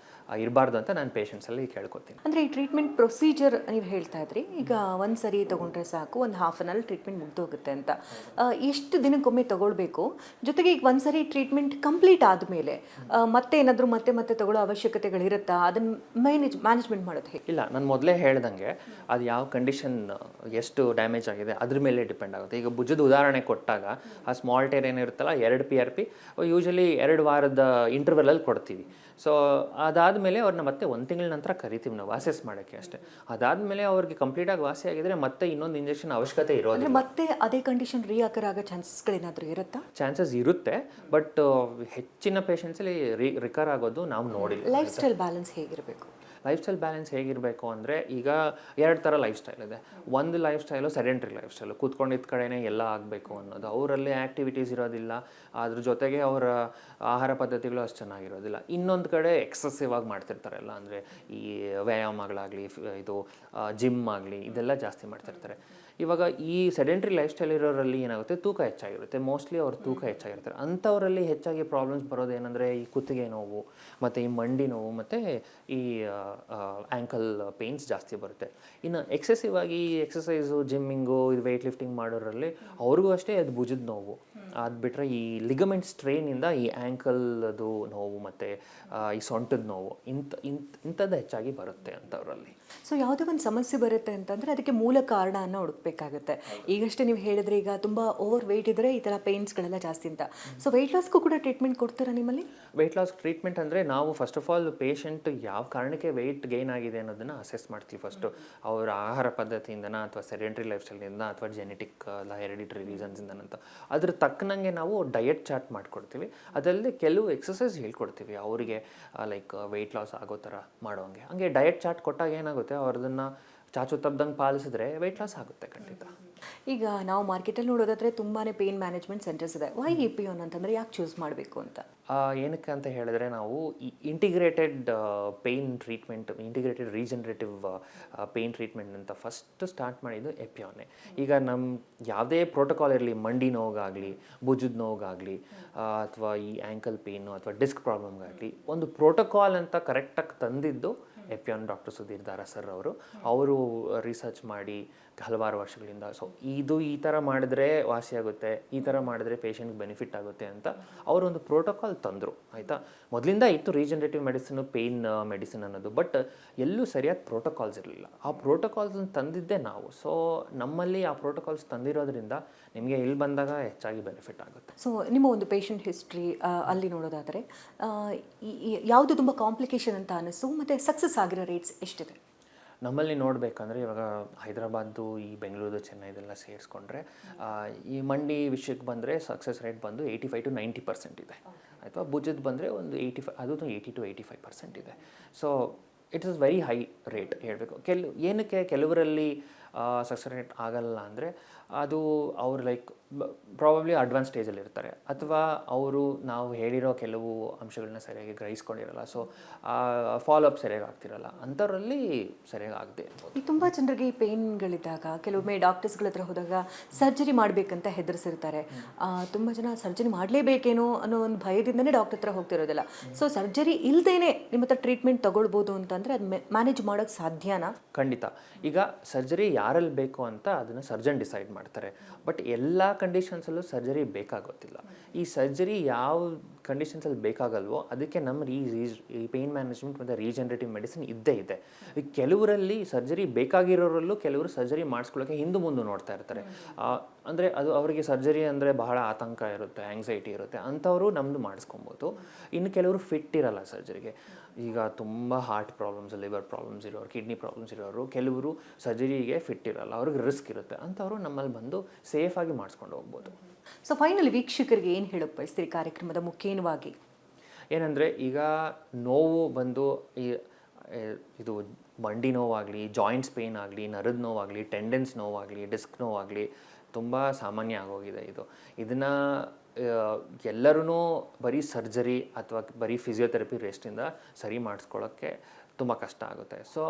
ಇರಬಾರ್ದು ಅಂತ ನಾನು ಪೇಷಂಟ್ಸಲ್ಲಿ ಕೇಳ್ಕೊತೀನಿ. ಅಂದರೆ ಈ ಟ್ರೀಟ್ಮೆಂಟ್ ಪ್ರೊಸೀಜರ್ ನೀವು ಹೇಳ್ತಾ ಇದ್ರಿ, ಈಗ ಒಂದು ಸರಿ ತೊಗೊಂಡ್ರೆ ಸಾಕು, ಒಂದು ಹಾಫ್ ಆನ್ ಅವರ್ ಟ್ರೀಟ್ಮೆಂಟ್ ಮುಗ್ದೋಗುತ್ತೆ ಅಂತ. ಎಷ್ಟು ದಿನಕ್ಕೊಮ್ಮೆ ತೊಗೊಳ್ಬೇಕು? ಜೊತೆಗೆ ಈಗ ಒಂದು ಸರಿ ಟ್ರೀಟ್ಮೆಂಟ್ ಕಂಪ್ಲೀಟ್ ಆದಮೇಲೆ ಮತ್ತೆ ಏನಾದರೂ ಮತ್ತೆ ತಗೊಳ್ಳೋ ಅವಶ್ಯಕತೆಗಳಿರುತ್ತಾ? ಅದನ್ನು ಮ್ಯಾನೇಜ್ಮೆಂಟ್ ಮಾಡೋದು ಹೇಗೆ? ಇಲ್ಲ, ನಾನು ಮೊದಲೇ ಹೇಳ್ದಂಗೆ ಅದು ಯಾವ ಕಂಡೀಷನ್, ಎಷ್ಟು ಡ್ಯಾಮೇಜ್ ಆಗಿದೆ ಅದ್ರ ಮೇಲೆ ಡಿಪೆಂಡ್ ಆಗುತ್ತೆ. ಈಗ ಭುಜದ ಉದಾಹರಣೆ ಕೊಟ್ಟಾಗ ಆ ಸ್ಮಾಲ್ ಟೇರ್ ಏನಿರುತ್ತಲ್ಲ, 2 PRP ಯೂಶಲಿ 2 ವಾರದ ಇಂಟರ್ವಲಲ್ಲಿ ಕೊಡ್ತೀವಿ. ಸೊ ಅದಾದಮೇಲೆ ಅವ್ರನ್ನ ಮತ್ತೆ 1 ತಿಂಗಳ ನಂತರ ಕರಿತೀವಿ ನಾವು ಅಸೆಸ್ ಮಾಡೋಕ್ಕೆ ಅಷ್ಟೇ. ಅದಾದಮೇಲೆ ಅವ್ರಿಗೆ ಕಂಪ್ಲೀಟಾಗಿ ವಾಸಿ ಆಗಿದ್ರೆ ಮತ್ತೆ ಇನ್ನೊಂದು ಇಂಜೆಕ್ಷನ್ ಅವಶ್ಯಕತೆ ಇರೋದಿಲ್ಲ. ಮತ್ತೆ ಅದೇ ಕಂಡೀಷನ್ ರೀಅಕರ್ ಆಗೋ ಚಾನ್ಸಸ್ಗಳೇನಾದರೂ ಇರುತ್ತಾ? ಚಾನ್ಸಸ್ ಇರುತ್ತೆ, ಬಟ್ ಹೆಚ್ಚಿನ ಪೇಷಂಟ್ಸಲ್ಲಿ ರಿಕರ್ ಆಗೋದು ನಾವು ನೋಡಿಲ್ಲ. ಲೈಫ್ ಸ್ಟೈಲ್ ಬ್ಯಾಲೆನ್ಸ್ ಹೇಗಿರಬೇಕು? ಲೈಫ್ ಸ್ಟೈಲ್ ಬ್ಯಾಲೆನ್ಸ್ ಹೇಗಿರಬೇಕು ಅಂದರೆ, ಈಗ 2 ಥರ ಲೈಫ್ ಸ್ಟೈಲ್ ಇದೆ. ಒಂದು lifestyle sedentary lifestyle, ಕೂತ್ಕೊಂಡಿದ್ದ ಕಡೆನೇ ಎಲ್ಲ ಆಗಬೇಕು ಅನ್ನೋದು. ಅವರಲ್ಲಿ ಆ್ಯಕ್ಟಿವಿಟೀಸ್ ಇರೋದಿಲ್ಲ, ಅದ್ರ ಜೊತೆಗೆ ಅವರ ಆಹಾರ ಪದ್ಧತಿಗಳು ಅಷ್ಟು ಚೆನ್ನಾಗಿರೋದಿಲ್ಲ. ಇನ್ನೊಂದು ಕಡೆ ಎಕ್ಸಸಿವ್ ಆಗಿ ಮಾಡ್ತಿರ್ತಾರಲ್ಲ, ಅಂದರೆ ಈ ವ್ಯಾಯಾಮಗಳಾಗಲಿ, ಇದು ಜಿಮ್ ಆಗಲಿ, ಇದೆಲ್ಲ ಜಾಸ್ತಿ ಮಾಡ್ತಿರ್ತಾರೆ. ಇವಾಗ ಈ ಸೆಡೆಂಟ್ರಿ ಲೈಫ್ ಸ್ಟೈಲ್ ಇರೋರಲ್ಲಿ ಏನಾಗುತ್ತೆ, ತೂಕ ಹೆಚ್ಚಾಗಿರುತ್ತೆ. ಮೋಸ್ಟ್ಲಿ ಅವ್ರ ತೂಕ ಹೆಚ್ಚಾಗಿರ್ತಾರೆ. ಅಂಥವರಲ್ಲಿ ಹೆಚ್ಚಾಗಿ ಪ್ರಾಬ್ಲಮ್ಸ್ ಬರೋದು ಏನಂದರೆ, ಈ ಕುತ್ತಿಗೆ ನೋವು ಮತ್ತು ಈ ಮಂಡಿ ನೋವು ಮತ್ತು ಈ ಆ್ಯಂಕಲ್ ಪೇನ್ಸ್ ಜಾಸ್ತಿ ಬರುತ್ತೆ. ಇನ್ನು ಎಕ್ಸೆಸಿವ್ ಆಗಿ ಎಕ್ಸಸೈಸು, ಜಿಮ್ಮಿಂಗು, ಇದು ವೆಯ್ಟ್ ಲಿಫ್ಟಿಂಗ್ ಮಾಡೋರಲ್ಲಿ ಅವ್ರಿಗೂ ಅಷ್ಟೇ ಅದು ಭುಜದ ನೋವು. ಅದು ಬಿಟ್ಟರೆ ಈ ಲಿಗಮೆಂಟ್ ಸ್ಟ್ರೈನಿಂದ ಈ ಆ್ಯಂಕಲ್ದು ನೋವು ಮತ್ತು ಈ ಸೊಂಟದ ನೋವು ಇಂಥದ್ದು ಹೆಚ್ಚಾಗಿ ಬರುತ್ತೆ ಅಂಥವ್ರಲ್ಲಿ. ಸೊ ಯಾವುದೇ ಒಂದು ಸಮಸ್ಯೆ ಬರುತ್ತೆ ಅಂತಂದರೆ ಅದಕ್ಕೆ ಮೂಲ ಕಾರಣವನ್ನು ಹುಡುಕಬೇಕಾಗುತ್ತೆ. ಈಗಷ್ಟೇ ನೀವು ಹೇಳಿದ್ರೆ, ಈಗ ತುಂಬ ಓವರ್ ವೆಯ್ಟ್ ಇದ್ದರೆ ಈ ಥರ ಪೇನ್ಸ್ಗಳೆಲ್ಲ ಜಾಸ್ತಿ ಅಂತ. ಸೊ ವೆಯ್ಟ್ ಲಾಸ್ಗೂ ಕೂಡ ಟ್ರೀಟ್ಮೆಂಟ್ ಕೊಡ್ತೀರಾ ನಿಮ್ಮಲ್ಲಿ? ವೆಯ್ಟ್ ಲಾಸ್ ಟ್ರೀಟ್ಮೆಂಟ್ ಅಂದರೆ ನಾವು ಫಸ್ಟ್ ಆಫ್ ಆಲ್ ಪೇಷಂಟ್ ಯಾವ ಕಾರಣಕ್ಕೆ ವೆಯ್ಟ್ ಗೈನ್ ಆಗಿದೆ ಅನ್ನೋದನ್ನು ಅಸೆಸ್ ಮಾಡ್ತೀವಿ. ಫಸ್ಟು ಅವರ ಆಹಾರ ಪದ್ಧತಿಯಿಂದನ ಅಥವಾ ಸೆಡೆಂಟ್ರಿ ಲೈಫ್ ಸ್ಟೈಲಿಂದ ಅಥವಾ ಜೆನೆಟಿಕ್ ಹೆರಿಡಿಟರಿ ರೀಸನ್ಸಿಂದ ಅಂತ. ಅದ್ರ ತಕ್ಕನಂಗೆ ನಾವು ಡಯಟ್ ಚಾರ್ಟ್ ಮಾಡಿಕೊಡ್ತೀವಿ. ಅದಲ್ಲದೆ ಕೆಲವು ಎಕ್ಸಸೈಸ್ ಹೇಳ್ಕೊಡ್ತೀವಿ ಅವರಿಗೆ, ಲೈಕ್ ವೆಯ್ಟ್ ಲಾಸ್ ಆಗೋ ಥರ ಮಾಡೋಂಗೆ. ಹಂಗೆ ಡಯಟ್ ಚಾರ್ಟ್ ಕೊಟ್ಟಾಗ ಏನಾಗುತ್ತೆ, ಅವ್ರದನ್ನು ಚಾಚು ತಪ್ಪದಂಗೆ ಪಾಲಿಸಿದ್ರೆ ವೆಯ್ಟ್ ಲಾಸ್ ಆಗುತ್ತೆ ಖಂಡಿತ. ಈಗ ನಾವು ಮಾರ್ಕೆಟಲ್ಲಿ ನೋಡೋದಾದ್ರೆ ತುಂಬಾ ಪೇನ್ ಮ್ಯಾನೇಜ್ಮೆಂಟ್ ಸೆಂಟರ್ಸ್ ಇದೆ. ವೈ ಎಪಿಯೋನ್ ಅಂತಂದರೆ ಯಾಕೆ ಚೂಸ್ ಮಾಡಬೇಕು ಅಂತ? ಏನಕ್ಕೆ ಅಂತ ಹೇಳಿದ್ರೆ ನಾವು ಈ integrated pain treatment, integrated regenerative pain treatment ಅಂತ ಫಸ್ಟ್ ಸ್ಟಾರ್ಟ್ ಮಾಡಿದ್ದು ಎಪಿಯೋನೇ. ಈಗ ನಮ್ಮ ಯಾವುದೇ ಪ್ರೋಟೋಕಾಲ್ ಇರಲಿ, ಮಂಡಿ ನೋವಾಗಲಿ, ಭುಜದ ನೋವಾಗಲಿ, ಅಥವಾ ಈ ಆ್ಯಂಕಲ್ ಪೇಯ್ನು ಅಥವಾ ಡಿಸ್ಕ್ ಪ್ರಾಬ್ಲಮ್ಗಾಗಲಿ, ಒಂದು ಪ್ರೋಟೋಕಾಲ್ ಅಂತ ಕರೆಕ್ಟಾಗಿ ತಂದಿದ್ದು ಎಪಿಯೋನ್ ಡಾಕ್ಟರ್ ಸುಧೀರ್ ದಾರಾ ಸರ್ ಅವರು ರಿಸರ್ಚ್ ಮಾಡಿ ಹಲವಾರು ವರ್ಷಗಳಿಂದ. ಸೊ ಇದು ಈ ಥರ ಮಾಡಿದ್ರೆ ವಾಸಿಯಾಗುತ್ತೆ, ಈ ಥರ ಮಾಡಿದ್ರೆ ಪೇಷಂಟ್ಗೆ ಬೆನಿಫಿಟ್ ಆಗುತ್ತೆ ಅಂತ ಅವರು ಒಂದು ಪ್ರೋಟೋಕಾಲ್ ತಂದರು. ಆಯಿತಾ, ಮೊದಲಿಂದ ಇತ್ತು ರೀಜನರೇಟಿವ್ ಮೆಡಿಸಿನ್, ಪೇಯ್ನ್ ಮೆಡಿಸಿನ್ ಅನ್ನೋದು, ಬಟ್ ಎಲ್ಲೂ ಸರಿಯಾದ ಪ್ರೋಟೋಕಾಲ್ಸ್ ಇರಲಿಲ್ಲ. ಆ ಪ್ರೋಟೋಕಾಲ್ಸನ್ನು ತಂದಿದ್ದೇ ನಾವು. ಸೊ ನಮ್ಮಲ್ಲಿ ಆ ಪ್ರೋಟೋಕಾಲ್ಸ್ ತಂದಿರೋದ್ರಿಂದ ನಿಮಗೆ ಇಲ್ಲಿ ಬಂದಾಗ ಹೆಚ್ಚಾಗಿ ಬೆನಿಫಿಟ್ ಆಗುತ್ತೆ. ಸೊ ನಿಮ್ಮ ಒಂದು ಪೇಷಂಟ್ ಹಿಸ್ಟ್ರಿ ಅಲ್ಲಿ ನೋಡೋದಾದರೆ ಯಾವುದು ತುಂಬ ಕಾಂಪ್ಲಿಕೇಶನ್ ಅಂತ ಅನ್ನಿಸ್ತು, ಮತ್ತು ಸಕ್ಸಸ್ ಆಗಿರೋ ರೇಟ್ಸ್ ಎಷ್ಟಿದೆ? ನಮ್ಮಲ್ಲಿ ನೋಡಬೇಕಂದ್ರೆ ಇವಾಗ ಹೈದರಾಬಾದು, ಈ ಬೆಂಗಳೂರು, ಚೆನ್ನೈದೆಲ್ಲ ಸೇರಿಸ್ಕೊಂಡ್ರೆ ಈ ಮಂಡಿ ವಿಷಯಕ್ಕೆ ಬಂದರೆ ಸಕ್ಸಸ್ ರೇಟ್ ಬಂದು 85 to 90% ಇದೆ. ಆಯಿತಾ, ಭುಜದ ಬಂದರೆ ಒಂದು 85, ಅದು 80 to 85% ಇದೆ. So it is very high rate ಹೇಳಬೇಕು. ಏನಕ್ಕೆ ಕೆಲವರಲ್ಲಿ ಸಕ್ಸಸ್ ರೇಟ್ ಆಗಲ್ಲ ಅಂದರೆ ಅದು ಅವ್ರು ಲೈಕ್ ಪ್ರಾಬಬ್ಲಿ ಅಡ್ವಾನ್ಸ್ ಸ್ಟೇಜಲ್ಲಿ ಇರ್ತಾರೆ, ಅಥವಾ ಅವರು ನಾವು ಹೇಳಿರೋ ಕೆಲವು ಅಂಶಗಳನ್ನ ಸರಿಯಾಗಿ ಗ್ರಹಿಸ್ಕೊಂಡಿರಲ್ಲ. ಸೊ ಫಾಲೋಅಪ್ ಸರಿಯಾಗಿ ಆಗ್ತಿರಲ್ಲ, ಅಂಥವ್ರಲ್ಲಿ ಸರಿಯಾಗಿ ಆಗದೆ ಇರ್ಬೋದು. ಈ ತುಂಬ ಜನರಿಗೆ ಈ ಪೇಯ್ನ್ಗಳಿದ್ದಾಗ ಕೆಲವೊಮ್ಮೆ ಡಾಕ್ಟರ್ಸ್ಗಳ ಹತ್ರ ಹೋದಾಗ ಸರ್ಜರಿ ಮಾಡಬೇಕಂತ ಹೆದರ್ಸಿರ್ತಾರೆ. ತುಂಬ ಜನ ಸರ್ಜರಿ ಮಾಡಲೇಬೇಕೇನೋ ಅನ್ನೋ ಒಂದು ಭಯದಿಂದನೇ ಡಾಕ್ಟರ್ ಹತ್ರ ಹೋಗ್ತಿರೋದಿಲ್ಲ. ಸೊ ಸರ್ಜರಿ ಇಲ್ಲದೇನೆ ನಿಮ್ಮ ಹತ್ರ ಟ್ರೀಟ್ಮೆಂಟ್ ತಗೊಳ್ಬೋದು ಅಂತಂದರೆ ಅದು ಮ್ಯಾನೇಜ್ ಮಾಡೋಕ್ಕೆ ಸಾಧ್ಯನಾ? ಖಂಡಿತ. ಈಗ ಸರ್ಜರಿ ಯಾರಲ್ಲಿ ಬೇಕು ಅಂತ ಅದನ್ನು ಸರ್ಜನ್ ಡಿಸೈಡ್ ಮಾಡ್ತಾರೆ, ಬಟ್ ಎಲ್ಲ ಕಂಡೀಷನ್ಸಲ್ಲೂ ಸರ್ಜರಿ ಬೇಕಾಗೋದಿಲ್ಲ. ಈ ಸರ್ಜರಿ ಯಾವ ಕಂಡೀಷನ್ಸಲ್ಲಿ ಬೇಕಾಗಲ್ವೋ ಅದಕ್ಕೆ ನಮ್ಮ ಈ ಪೇಯ್ನ್ ಮ್ಯಾನೇಜ್ಮೆಂಟ್ ಮತ್ತು ರೀಜನರೇಟಿವ್ ಮೆಡಿಸಿನ್ ಇದ್ದೇ ಇದೆ. ಕೆಲವರಲ್ಲಿ ಸರ್ಜರಿ ಬೇಕಾಗಿರೋರಲ್ಲೂ ಕೆಲವರು ಸರ್ಜರಿ ಮಾಡಿಸ್ಕೊಳ್ಳೋಕೆ ಹಿಂದೆ ಮುಂದೆ ನೋಡ್ತಾ ಇರ್ತಾರೆ. ಅಂದರೆ ಅದು ಅವರಿಗೆ ಸರ್ಜರಿ ಅಂದರೆ ಬಹಳ ಆತಂಕ ಇರುತ್ತೆ, ಆ್ಯಂಗ್ಸೈಟಿ ಇರುತ್ತೆ, ಅಂಥವರು ನಮ್ಮದು ಮಾಡಿಸ್ಕೊಬೋದು. ಇನ್ನು ಕೆಲವರು ಫಿಟ್ ಇರಲ್ಲ ಸರ್ಜರಿಗೆ. ಈಗ ತುಂಬ ಹಾರ್ಟ್ ಪ್ರಾಬ್ಲಮ್ಸ್, ಲಿವರ್ ಪ್ರಾಬ್ಲಮ್ಸ್ ಇರೋರು, ಕಿಡ್ನಿ ಪ್ರಾಬ್ಲಮ್ಸ್ ಇರೋರು, ಕೆಲವರು ಸರ್ಜರಿಗೆ ಫಿಟ್ ಇರಲ್ಲ, ಅವ್ರಿಗೆ ರಿಸ್ಕ್ ಇರುತ್ತೆ, ಅಂಥವರು ನಮ್ಮಲ್ಲಿ ಬಂದು ಸೇಫಾಗಿ ಮಾಡಿಸ್ಕೊಂಡು ಹೋಗ್ಬೋದು. ಸೊ ಫೈನಲಿ ವೀಕ್ಷಕರಿಗೆ ಏನು ಹೇಳೋಕ್ಕೆ ಬಯಸ್ತೀರಿ ಕಾರ್ಯಕ್ರಮದ ಮುಖ್ಯವಾಗಿ? ಏನಂದರೆ ಈಗ ನೋವು ಬಂದು ಇದು ಮಂಡಿ ನೋವಾಗಲಿ, ಜಾಯಿಂಟ್ಸ್ ಪೇಯ್ನ್ ಆಗಲಿ, ನರದ ನೋವಾಗಲಿ, ಟೆಂಡೆನ್ಸ್ ನೋವಾಗಲಿ, ಡಿಸ್ಕ್ ನೋವಾಗಲಿ ತುಂಬ ಸಾಮಾನ್ಯ ಆಗೋಗಿದೆ. ಇದನ್ನು ಎಲ್ಲರೂ ಬರೀ ಸರ್ಜರಿ ಅಥವಾ ಬರೀ ಫಿಸಿಯೋಥೆರಪಿ ರೆಸ್ಟಿಂದ ಸರಿ ಮಾಡಿಸ್ಕೊಳ್ಳೋಕ್ಕೆ ತುಂಬ ಕಷ್ಟ ಆಗುತ್ತೆ. ಸೊ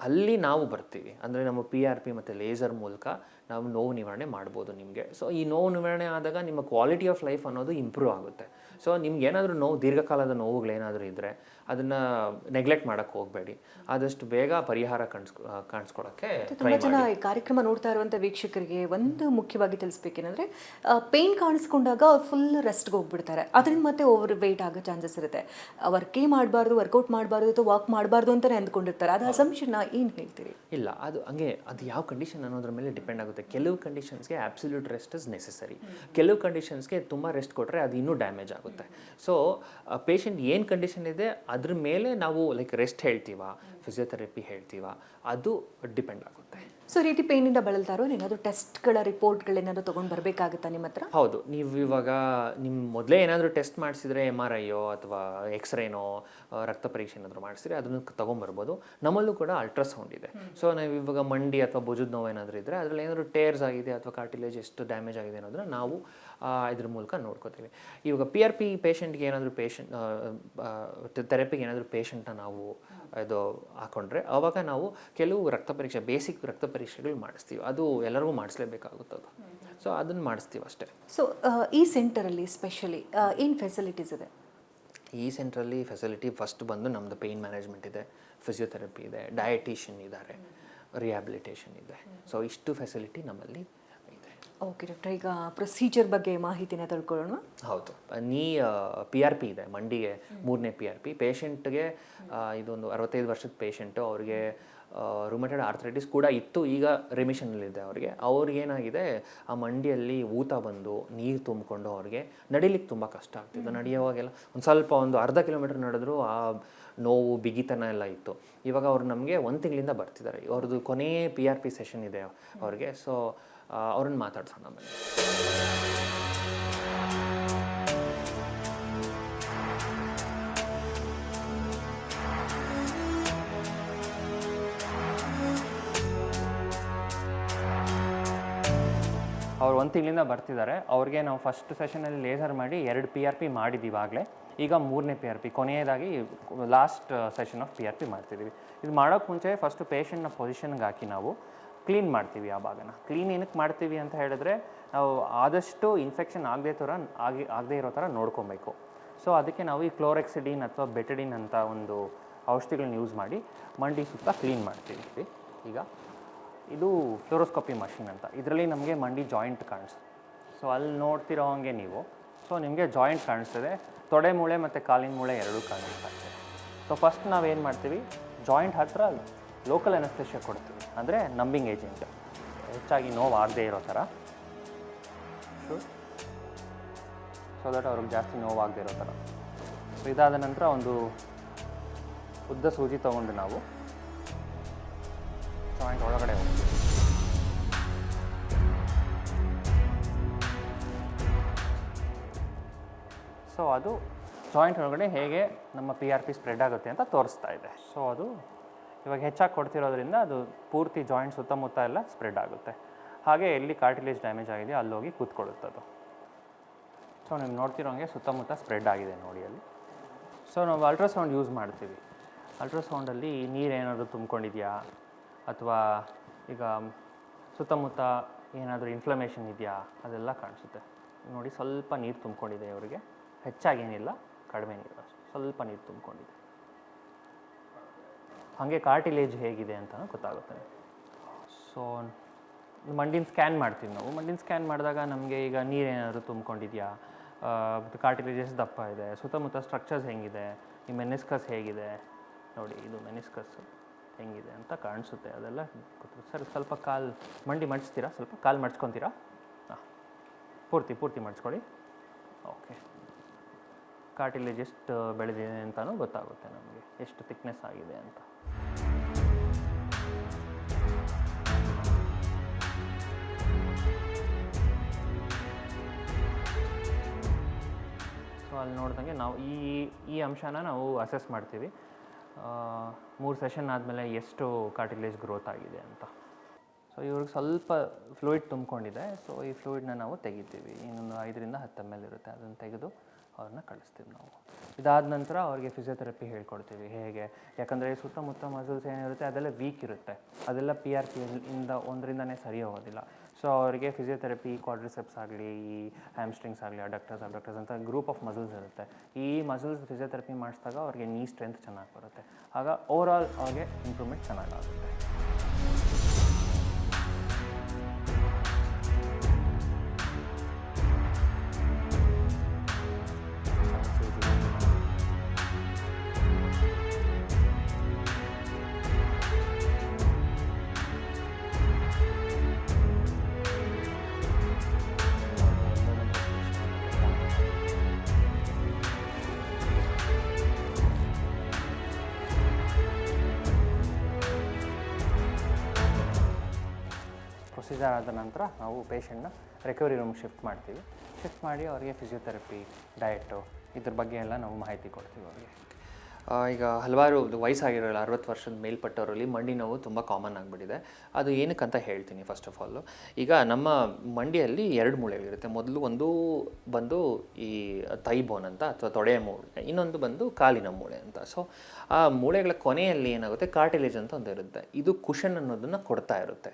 ಅಲ್ಲಿ ನಾವು ಬರ್ತೀವಿ, ಅಂದರೆ ನಮ್ಮ PRP ಮತ್ತು ಲೇಸರ್ ಮೂಲಕ ನಾವು ನೋವು ನಿವಾರಣೆ ಮಾಡ್ಬೋದು ನಿಮಗೆ. ಸೊ ಈ ನೋವು ನಿವಾರಣೆ ಆದಾಗ ನಿಮ್ಮ ಕ್ವಾಲಿಟಿ ಆಫ್ ಲೈಫ್ ಅನ್ನೋದು ಇಂಪ್ರೂವ್ ಆಗುತ್ತೆ. ಸೊ ನಿಮ್ಗೆ ಏನಾದರೂ ನೋವು, ದೀರ್ಘಕಾಲದ ನೋವುಗಳೇನಾದರೂ ಇದ್ದರೆ ಅದನ್ನು ನೆಗ್ಲೆಕ್ಟ್ ಮಾಡೋಕ್ಕೆ ಹೋಗಬೇಡಿ, ಆದಷ್ಟು ಬೇಗ ಪರಿಹಾರ ಕಾಣಿಸ್ಕೊಳ್ಳೋಕ್ಕೆ ತುಂಬ ಜನ ಈ ಕಾರ್ಯಕ್ರಮ ನೋಡ್ತಾ ಇರುವಂಥ ವೀಕ್ಷಕರಿಗೆ ಒಂದು ಮುಖ್ಯವಾಗಿ ತಿಳಿಸ್ಬೇಕೇನೆಂದರೆ, ಪೇಯ್ನ್ ಕಾಣಿಸ್ಕೊಂಡಾಗ ಅವ್ರು ಫುಲ್ ರೆಸ್ಟ್ಗೆ ಹೋಗ್ಬಿಡ್ತಾರೆ, ಅದರಿಂದ ಮತ್ತೆ ಓವರ್ ವೆಯ್ಟ್ ಆಗೋ ಚಾನ್ಸಸ್ ಇರುತ್ತೆ. ವರ್ಕೇ ಮಾಡಬಾರ್ದು, ವರ್ಕೌಟ್ ಮಾಡಬಾರ್ದು ಅಥವಾ ವಾಕ್ ಮಾಡಬಾರ್ದು ಅಂತಲೇ ಅಂದ್ಕೊಂಡಿರ್ತಾರೆ. ಅದು ಅಸಂಪ್ಷನ್ನ ಏನು ಹೇಳ್ತೀರಿ? ಇಲ್ಲ, ಅದು ಹಂಗೆ, ಅದು ಯಾವ ಕಂಡೀಷನ್ ಅನ್ನೋದ್ರ ಮೇಲೆ ಡಿಪೆಂಡ್ ಆಗುತ್ತೆ. ಕೆಲವು ಕಂಡೀಷನ್ಸ್ಗೆ ಆಬ್ಸಲ್ಯೂಟ್ ರೆಸ್ಟ್ ಇಸ್ ನೆಸೆಸರಿ, ಕೆಲವು ಕಂಡೀಷನ್ಸ್ಗೆ ತುಂಬ ರೆಸ್ಟ್ ಕೊಟ್ಟರೆ ಅದು ಇನ್ನೂ ಡ್ಯಾಮೇಜ್ ಆಗುತ್ತೆ. ಸೊ ಪೇಷಂಟ್ ಏನು ಕಂಡೀಷನ್ ಇದೆ ಅದ್ರ ಮೇಲೆ ನಾವು ಲೈಕ್ ರೆಸ್ಟ್ ಹೇಳ್ತೀವ, ಫಿಸಿಯೋಥೆರಪಿ ಹೇಳ್ತೀವ, ಅದು ಡಿಪೆಂಡ್ ಆಗುತ್ತೆ. ಸೊ ರೀತಿ ಪೇಯ್ನಿಂದ ಬಳಲ್ತಾರೋ ಏನಾದರೂ ಟೆಸ್ಟ್ಗಳ ರಿಪೋರ್ಟ್ಗಳೇನಾದರೂ ತೊಗೊಂಡು ಬರಬೇಕಾಗುತ್ತಾ ನಿಮ್ಮ ಹತ್ರ? ಹೌದು, ನೀವು ಇವಾಗ ನಿಮ್ಮ ಮೊದಲೇ ಏನಾದರೂ ಟೆಸ್ಟ್ ಮಾಡಿಸಿದ್ರೆ MRIಯೋ ಅಥವಾ ಎಕ್ಸ್ರೇನೋ, ರಕ್ತ ಪರೀಕ್ಷೆ ಏನಾದರೂ ಮಾಡಿಸಿದ್ರೆ ಅದನ್ನು ತೊಗೊಂಬರ್ಬೋದು. ನಮ್ಮಲ್ಲೂ ಕೂಡ ಅಲ್ಟ್ರಾಸೌಂಡ್ ಇದೆ. ಸೊ ನಾವು ಇವಾಗ ಮಂಡಿ ಅಥವಾ ಭುಜದ ನೋವು ಏನಾದರೂ ಇದ್ದರೆ ಅದರಲ್ಲಿ ಏನಾದರೂ ಟೇರ್ಸ್ ಆಗಿದೆ ಅಥವಾ ಕಾರ್ಟಿಲೇಜ್ ಎಷ್ಟು ಡ್ಯಾಮೇಜ್ ಆಗಿದೆ ಅನ್ನೋದನ್ನ ನಾವು ಇದ್ರ ಮೂಲಕ ನೋಡ್ಕೋತೀವಿ. ಇವಾಗ PRP ಪೇಷಂಟ್ಗೆ ಏನಾದರೂ ಥೆರಪಿಗೆ ಏನಾದರೂ ಪೇಷಂಟ್ನ ನಾವು ಇದು ಹಾಕೊಂಡ್ರೆ ಆವಾಗ ನಾವು ಕೆಲವು ರಕ್ತ ಪರೀಕ್ಷೆ, ಬೇಸಿಕ್ ರಕ್ತ ಪರೀಕ್ಷೆಗಳು ಮಾಡಿಸ್ತೀವಿ. ಅದು ಎಲ್ಲರಿಗೂ ಮಾಡಿಸ್ಲೇಬೇಕಾಗುತ್ತೆ ಅದು. ಸೊ ಅದನ್ನು ಮಾಡಿಸ್ತೀವಿ ಅಷ್ಟೇ. ಸೊ ಈ ಸೆಂಟರಲ್ಲಿ ಸ್ಪೆಷಲಿ ಏನು ಫೆಸಿಲಿಟೀಸ್ ಇದೆ? ಈ ಸೆಂಟ್ರಲ್ಲಿ ಫೆಸಿಲಿಟಿ ಫಸ್ಟ್ ಬಂದು ನಮ್ಮದು ಪೇಯ್ನ್ ಮ್ಯಾನೇಜ್ಮೆಂಟ್ ಇದೆ, ಫಿಸಿಯೋಥೆರಪಿ ಇದೆ, ಡಯಟಿಷಿಯನ್ ಇದ್ದಾರೆ, ರಿಹ್ಯಾಬಿಲಿಟೇಷನ್ ಇದೆ. ಸೊ ಇಷ್ಟು ಫೆಸಿಲಿಟಿ ನಮ್ಮಲ್ಲಿ ಇದೆ. ಓಕೆ ಡಾಕ್ಟರ್, ಈಗ ಪ್ರೊಸೀಜರ್ ಬಗ್ಗೆ ಮಾಹಿತಿನ ತಿಳ್ಕೊಳ್ಳೋಣ. ಹೌದು, PRP ಇದೆ ಮಂಡಿಗೆ, 3ನೇ PRP ಪೇಷಂಟ್ಗೆ. ಇದೊಂದು 65 ವರ್ಷದ ಪೇಷಂಟು, ಅವ್ರಿಗೆ ರುಮಟೆಡ್ ಆರ್ಥರೈಟಿಸ್ ಕೂಡ ಇತ್ತು, ಈಗ ರಿಮಿಷನಲ್ಲಿದೆ ಅವ್ರಿಗೇನಾಗಿದೆ, ಆ ಮಂಡಿಯಲ್ಲಿ ಊತ ಬಂದು ನೀರು ತುಂಬಿಕೊಂಡು ಅವ್ರಿಗೆ ನಡಿಲಿಕ್ಕೆ ತುಂಬ ಕಷ್ಟ ಆಗ್ತಿತ್ತು. ನಡೆಯುವಾಗೆಲ್ಲ ಒಂದು ಅರ್ಧ ಕಿಲೋಮೀಟರ್ ನಡೆದ್ರು ಆ ನೋವು, ಬಿಗಿತನ ಎಲ್ಲ ಇತ್ತು. ಇವಾಗ ಅವ್ರು ನಮಗೆ 1 ತಿಂಗಳಿಂದ ಬರ್ತಿದ್ದಾರೆ. ಅವ್ರದ್ದು ಕೊನೆ PRP ಸೆಷನ್ ಇದೆ ಅವ್ರಿಗೆ. ಸೊ ಅವ್ರನ್ನ ಮಾತಾಡ್ಸೋಣ ಆಮೇಲೆ. ಅವ್ರು 1 ತಿಂಗಳಿಂದ ಬರ್ತಿದ್ದಾರೆ. ಅವ್ರಿಗೆ ನಾವು ಫಸ್ಟ್ ಸೆಷನಲ್ಲಿ ಲೇಸರ್ ಮಾಡಿ 2 PRP ಮಾಡಿದ್ದೀವಿ ಆಗಲೇ. ಈಗ 3ನೇ PRP ಕೊನೆಯದಾಗಿ ಲಾಸ್ಟ್ ಸೆಷನ್ ಆಫ್ PRP ಮಾಡ್ತಿದ್ದೀವಿ. ಇದು ಮಾಡೋಕ್ಕೆ ಮುಂಚೆ ಫಸ್ಟು ಪೇಷಂಟ್ನ ಪೊಸಿಷನ್ಗೆ ಹಾಕಿ ನಾವು ಕ್ಲೀನ್ ಮಾಡ್ತೀವಿ ಆ ಭಾಗನ. ಕ್ಲೀನ್ ಏನಕ್ಕೆ ಮಾಡ್ತೀವಿ ಅಂತ ಹೇಳಿದ್ರೆ ನಾವು ಆದಷ್ಟು ಇನ್ಫೆಕ್ಷನ್ ಆಗದೇ ಇರೋ ಥರ ನೋಡ್ಕೊಬೇಕು. ಸೊ ಅದಕ್ಕೆ ನಾವು ಈ ಕ್ಲೋರೆಕ್ಸಿಡಿನ್ ಅಥವಾ ಬೆಟಡಿನ್ ಅಂತ ಒಂದು ಔಷಧಿಗಳನ್ನ ಯೂಸ್ ಮಾಡಿ ಮಂಡಿ ಸುತ್ತ ಕ್ಲೀನ್ ಮಾಡ್ತೀವಿ. ಈಗ ಇದು ಫ್ಲೋರೋಸ್ಕೋಪಿ ಮಷಿನ್ ಅಂತ. ಇದರಲ್ಲಿ ನಮಗೆ ಮಂಡಿ ಜಾಯಿಂಟ್ ಕಾಣಿಸ್ತದೆ. ಸೊ ಅಲ್ಲಿ ನೋಡ್ತಿರೋ ಹಂಗೆ ನೀವು, ಸೊ ನಿಮಗೆ ಜಾಯಿಂಟ್ ಕಾಣಿಸ್ತದೆ, ತೊಡೆ ಮೂಳೆ ಮತ್ತು ಕಾಲಿನ ಮೂಳೆ ಎರಡೂ ಕಾಣಿಸ್ತಾ. ಸೊ ಫಸ್ಟ್ ನಾವೇನು ಮಾಡ್ತೀವಿ, ಜಾಯಿಂಟ್ ಹತ್ತಿರ ಲೋಕಲ್ ಅನಸ್ತೇಷಿಯಾ ಕೊಡ್ತೀವಿ, ಅಂದರೆ ನಂಬಿಂಗ್ ಏಜೆಂಟ್, ಹೆಚ್ಚಾಗಿ ನೋವು ಆಗದೇ ಇರೋ ಥರ, ಸೊ ದಟ್ ಅವ್ರಿಗೆ ಜಾಸ್ತಿ ನೋವಾಗದೇ ಇರೋ ಥರ. ಸೊ ಇದಾದ ನಂತರ ಒಂದು ಉದ್ದ ಸೂಜಿ ತೊಗೊಂಡು ನಾವು ಜಾಯಿಂಟ್ ಒಳಗಡೆ ಹೋಗ್ತೀವಿ. ಸೊ ಅದು ಜಾಯಿಂಟ್ ಒಳಗಡೆ ಹೇಗೆ ನಮ್ಮ PRP ಸ್ಪ್ರೆಡ್ ಆಗುತ್ತೆ ಅಂತ ತೋರಿಸ್ತಾ ಇದೆ. ಸೊ ಅದು ಇವಾಗ ಹೆಚ್ಚಾಗಿ ಕೊಡ್ತಿರೋದ್ರಿಂದ ಅದು ಪೂರ್ತಿ ಜಾಯಿಂಟ್ ಸುತ್ತಮುತ್ತ ಎಲ್ಲ ಸ್ಪ್ರೆಡ್ ಆಗುತ್ತೆ. ಹಾಗೆ ಎಲ್ಲಿ ಕಾರ್ಟಿಲೇಜ್ ಡ್ಯಾಮೇಜ್ ಆಗಿದೆಯೋ ಅಲ್ಲೋಗಿ ಕೂತ್ಕೊಳ್ಳುತ್ತೆ ಅದು. ಸೊ ನೀವು ನೋಡ್ತಿರೋಂಗೆ ಸುತ್ತಮುತ್ತ ಸ್ಪ್ರೆಡ್ ಆಗಿದೆ ನೋಡಿ ಅಲ್ಲಿ. ಸೊ ನಾವು ಅಲ್ಟ್ರಾಸೌಂಡ್ ಯೂಸ್ ಮಾಡ್ತೀವಿ. ಅಲ್ಟ್ರಾಸೌಂಡಲ್ಲಿ ನೀರೇನಾದರೂ ತುಂಬ್ಕೊಂಡಿದೆಯಾ ಅಥವಾ ಈಗ ಸುತ್ತಮುತ್ತ ಏನಾದರೂ ಇನ್ಫ್ಲಮೇಷನ್ ಇದೆಯಾ ಅದೆಲ್ಲ ಕಾಣಿಸುತ್ತೆ ನೋಡಿ. ಸ್ವಲ್ಪ ನೀರು ತುಂಬ್ಕೊಂಡಿದೆ ಇವರಿಗೆ, ಹೆಚ್ಚಾಗೇನಿಲ್ಲ, ಕಡಿಮೆ ನೀರು, ಸ್ವಲ್ಪ ನೀರು ತುಂಬ್ಕೊಂಡಿದೆ. ಹಾಗೆ ಕಾರ್ಟಿಲೇಜ್ ಹೇಗಿದೆ ಅಂತ ಗೊತ್ತಾಗುತ್ತೆ. ಸೊ ಮಂಡಿನ ಸ್ಕ್ಯಾನ್ ಮಾಡ್ತೀವಿ ನಾವು. ಮಂಡಿನ ಸ್ಕ್ಯಾನ್ ಮಾಡಿದಾಗ ನಮಗೆ ಈಗ ನೀರೇನಾದರೂ ತುಂಬ್ಕೊಂಡಿದೆಯಾ, ಕಾರ್ಟಿಲೇಜಸ್ ದಪ್ಪ ಇದೆ, ಸುತ್ತಮುತ್ತ ಸ್ಟ್ರಕ್ಚರ್ಸ್ ಹೆಂಗಿದೆ, ಈ ಮೆನಿಸ್ಕಸ್ ಹೇಗಿದೆ ನೋಡಿ, ಇದು ಮೆನಿಸ್ಕಸ್ ಹೆಂಗಿದೆ ಅಂತ ಕಾಣಿಸುತ್ತೆ. ಅದೆಲ್ಲ ಗೊತ್ತು. ಸರ್ ಸ್ವಲ್ಪ ಮಂಡಿ ಮಡಿಸ್ತೀರಾ, ಸ್ವಲ್ಪ ಕಾಲು ಮಡ್ಸ್ಕೊತೀರಾ? ಹಾಂ, ಪೂರ್ತಿ ಮಡ್ಸ್ಕೊಳ್ಳಿ. ಓಕೆ, ಕಾರ್ಟಿಲೇಜ್ ಎಷ್ಟು ಬೆಳೆದಿದೆ ಅಂತಲೂ ಗೊತ್ತಾಗುತ್ತೆ ನಮಗೆ, ಎಷ್ಟು ಥಿಕ್ನೆಸ್ ಆಗಿದೆ ಅಂತ. ಸೊ ಅಲ್ಲಿ ನೋಡಿದಂಗೆ ನಾವು ಈ ಅಂಶನ ನಾವು ಅಸೆಸ್ ಮಾಡ್ತೀವಿ. 3 ಸೆಷನ್ ಆದಮೇಲೆ ಎಷ್ಟು ಕಾರ್ಟಿಲೇಜ್ ಗ್ರೋತ್ ಆಗಿದೆ ಅಂತ. ಸೊ ಇವ್ರಿಗೆ ಸ್ವಲ್ಪ ಫ್ಲೂಯಿಡ್ ತುಂಬ್ಕೊಂಡಿದೆ. ಸೊ ಈ ಫ್ಲೂಯಿಡ್ನ ನಾವು ತೆಗಿತೀವಿ. ಇನ್ನೊಂದು 5ರಿಂದ 10 ml ಇರುತ್ತೆ, ಅದನ್ನು ತೆಗೆದು ಅವ್ರನ್ನ ಕಳಿಸ್ತೀವಿ ನಾವು. ಇದಾದ ನಂತರ ಅವ್ರಿಗೆ ಫಿಸಿಯೋಥೆರಪಿ ಹೇಳ್ಕೊಡ್ತೀವಿ ಹೇಗೆ, ಯಾಕಂದರೆ ಸುತ್ತಮುತ್ತ ಮಸಲ್ಸ್ ಏನಿರುತ್ತೆ ಅದೆಲ್ಲ ವೀಕ್ ಇರುತ್ತೆ, ಅದೆಲ್ಲ PRP ಇಂದ ಒಂದರಿಂದನೇ ಸರಿ ಹೋಗೋದಿಲ್ಲ. ಸೊ ಅವರಿಗೆ ಫಿಸಿಯೋಥೆರಪಿ, ಕ್ವಾಡ್ರಿಸೆಪ್ಸ್ ಆಗಲಿ, ಈ ಹ್ಯಾಮ್ಸ್ಟ್ರಿಂಗ್ಸ್ ಆಗಲಿ, ಅಡಕ್ಟರ್ಸ್ ಅಂತ ಗ್ರೂಪ್ ಆಫ್ ಮಸಲ್ಸ್ ಇರುತ್ತೆ. ಈ ಮಸಲ್ಸ್ ಫಿಸಿಯೋಥೆರಪಿ ಮಾಡಿಸಿದಾಗ ಅವ್ರಿಗೆ ನೀ ಸ್ಟ್ರೆಂತ್ ಚೆನ್ನಾಗಿ ಬರುತ್ತೆ. ಆಗ ಓವರಾಲ್ ಅವ್ರಿಗೆ ಇಂಪ್ರೂವ್ಮೆಂಟ್ ಚೆನ್ನಾಗಾಗುತ್ತೆ. ಪ್ರೊಸೀಜರ್ ಆದ ನಂತರ ನಾವು ಪೇಷಂಟ್ನ ರಿಕವರಿ ರೂಮ್ಗೆ ಶಿಫ್ಟ್ ಮಾಡ್ತೀವಿ. ಶಿಫ್ಟ್ ಮಾಡಿ ಅವರಿಗೆ ಫಿಸಿಯೋಥೆರಪಿ, ಡಯಟು ಇದ್ರ ಬಗ್ಗೆ ಎಲ್ಲ ನಾವು ಮಾಹಿತಿ ಕೊಡ್ತೀವಿ ಅವರಿಗೆ. ಈಗ ಹಲವಾರು ವಯಸ್ಸಾಗಿರೋಲ್ಲ 60 ವರ್ಷದ ಮೇಲ್ಪಟ್ಟವರಲ್ಲಿ ಮಂಡಿ ನೋವು ತುಂಬ ಕಾಮನ್ ಆಗಿಬಿಟ್ಟಿದೆ. ಅದು ಏನಕ್ಕಂತ ಹೇಳ್ತೀನಿ. ಫಸ್ಟ್ ಆಫ್ ಆಲು, ಈಗ ನಮ್ಮ ಮಂಡಿಯಲ್ಲಿ 2 ಮೂಳೆಗಳಿರುತ್ತೆ. ಮೊದಲು ಒಂದು ಬಂದು ಈ ಥೈ ಬೋನ್ ಅಂತ ಅಥವಾ ತೊಡೆಯ ಮೂಳೆ, ಇನ್ನೊಂದು ಬಂದು ಕಾಲಿನ ಮೂಳೆ ಅಂತ. ಸೊ ಆ ಮೂಳೆಗಳ ಕೊನೆಯಲ್ಲಿ ಏನಾಗುತ್ತೆ, ಕಾರ್ಟಿಲೇಜ್ ಅಂತ ಒಂದು ಇರುತ್ತೆ. ಇದು ಕುಷನ್ ಅನ್ನೋದನ್ನು ಕೊಡ್ತಾ ಇರುತ್ತೆ.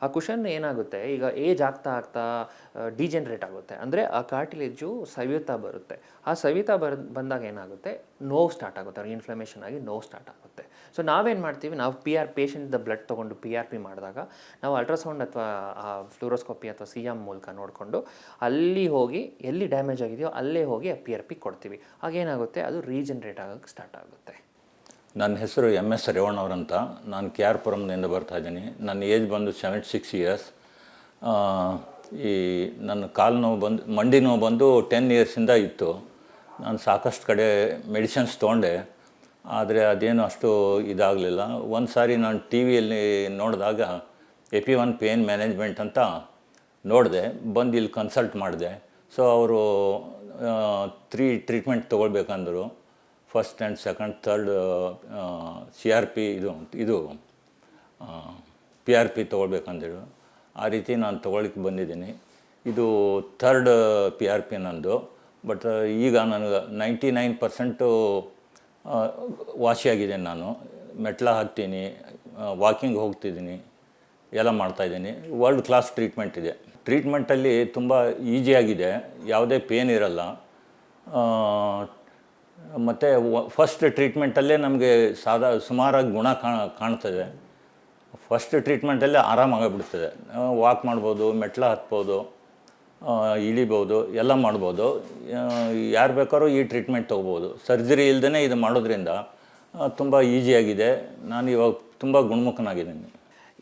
ಆ ಕುಷನ್ ಏನಾಗುತ್ತೆ, ಈಗ ಏಜ್ ಆಗ್ತಾ ಡಿಜೆನ್ರೇಟ್ ಆಗುತ್ತೆ. ಅಂದರೆ ಆ ಕಾರ್ಟಿಲೇಜು ಸವಿಯುತ್ತಾ ಬರುತ್ತೆ. ಆ ಸವಿತಾ ಬಂದಾಗ ಏನಾಗುತ್ತೆ, ನೋವು ಸ್ಟಾರ್ಟ್ ಆಗುತ್ತೆ, ಅವ್ರಿಗೆ ಇನ್ಫ್ಲಮೇಷನ್ ಆಗಿ ನೋವು ಸ್ಟಾರ್ಟ್ ಆಗುತ್ತೆ. ಸೊ ನಾವೇನು ಮಾಡ್ತೀವಿ, ನಾವು ಪೇಷಂಟ್ದ ಬ್ಲಡ್ ತೊಗೊಂಡು PRP ಮಾಡಿದಾಗ ನಾವು ಅಲ್ಟ್ರಾಸೌಂಡ್ ಅಥವಾ ಫ್ಲೂರೋಸ್ಕೋಪಿ ಅಥವಾ CM ಮೂಲಕ ನೋಡಿಕೊಂಡು ಅಲ್ಲಿ ಹೋಗಿ ಎಲ್ಲಿ ಡ್ಯಾಮೇಜ್ ಆಗಿದೆಯೋ ಅಲ್ಲೇ ಹೋಗಿ ಆ PRP ಕೊಡ್ತೀವಿ. ಆಗೇನಾಗುತ್ತೆ, ಅದು ರೀಜನ್ರೇಟ್ ಆಗೋಕ್ಕೆ ಸ್ಟಾರ್ಟ್ ಆಗುತ್ತೆ. ನನ್ನ ಹೆಸರು MS ರೇವಣ್ಣ ಅವರಂತ. ನಾನು KR ಪುರಂನಿಂದ ಬರ್ತಾಯಿದ್ದೀನಿ. ನನ್ನ ಏಜ್ ಬಂದು 76 ಇಯರ್ಸ್. ಈ ನನ್ನ ಕಾಲು ನೋವು ಬಂದು, ಮಂಡಿ ನೋವು ಬಂದು 10 ಇಯರ್ಸಿಂದ ಇತ್ತು. ನಾನು ಸಾಕಷ್ಟು ಕಡೆ ಮೆಡಿಸಿನ್ಸ್ ತೊಗೊಂಡೆ, ಆದರೆ ಅದೇನು ಅಷ್ಟು ಇದಾಗಲಿಲ್ಲ. ಒಂದು ಸಾರಿ ನಾನು TV ಯಲ್ಲಿ ನೋಡಿದಾಗ EP1 ಪೇನ್ ಮ್ಯಾನೇಜ್ಮೆಂಟ್ ಅಂತ ನೋಡಿದೆ, ಬಂದು ಇಲ್ಲಿ ಕನ್ಸಲ್ಟ್ ಮಾಡಿದೆ. ಸೊ ಅವರು 3 ಟ್ರೀಟ್ಮೆಂಟ್ ತೊಗೊಳ್ಬೇಕಂದರು. First and second, third CRP ಇದು PRP ತೊಗೊಳ್ಬೇಕಂದೇಳು. ಆ ರೀತಿ ನಾನು ತೊಗೊಳ್ಲಿಕ್ಕೆ ಬಂದಿದ್ದೀನಿ. ಇದು ಥರ್ಡ್ PRP ನಂದು. ಬಟ್ ಈಗ ನನಗೆ 99% ವಾಸಿಯಾಗಿದೆ. ನಾನು ಮೆಟ್ಲ ಹತ್ತೀನಿ, ವಾಕಿಂಗ್ ಹೋಗ್ತಿದ್ದೀನಿ, ಎಲ್ಲ ಮಾಡ್ತಾಯಿದ್ದೀನಿ. ವರ್ಲ್ಡ್ ಕ್ಲಾಸ್ ಟ್ರೀಟ್ಮೆಂಟ್ ಇದೆ. ಟ್ರೀಟ್ಮೆಂಟಲ್ಲಿ ತುಂಬ ಈಸಿಯಾಗಿದೆ, ಯಾವುದೇ ಪೇನ್ ಇರಲ್ಲ. ಮತ್ತು ಫಸ್ಟ್ ಟ್ರೀಟ್ಮೆಂಟಲ್ಲೇ ನಮಗೆ ಸುಮಾರಾಗಿ ಗುಣ ಕಾಣ್ತದೆ. ಫಸ್ಟ್ ಟ್ರೀಟ್ಮೆಂಟಲ್ಲೇ ಆರಾಮಾಗಿಬಿಡ್ತದೆ. ವಾಕ್ ಮಾಡ್ಬೋದು, ಮೆಟ್ಲ ಹತ್ಬೋದು, ಇಳಿಬೋದು, ಎಲ್ಲ ಮಾಡ್ಬೋದು. ಯಾರು ಬೇಕಾದ್ರೂ ಈ ಟ್ರೀಟ್ಮೆಂಟ್ ತೊಗೋಬೋದು. ಸರ್ಜರಿ ಇಲ್ಲದೇ ಇದು ಮಾಡೋದ್ರಿಂದ ತುಂಬ ಈಸಿಯಾಗಿದೆ. ನಾನು ಇವಾಗ ತುಂಬ ಗುಣಮುಖನಾಗಿದ್ದೀನಿ.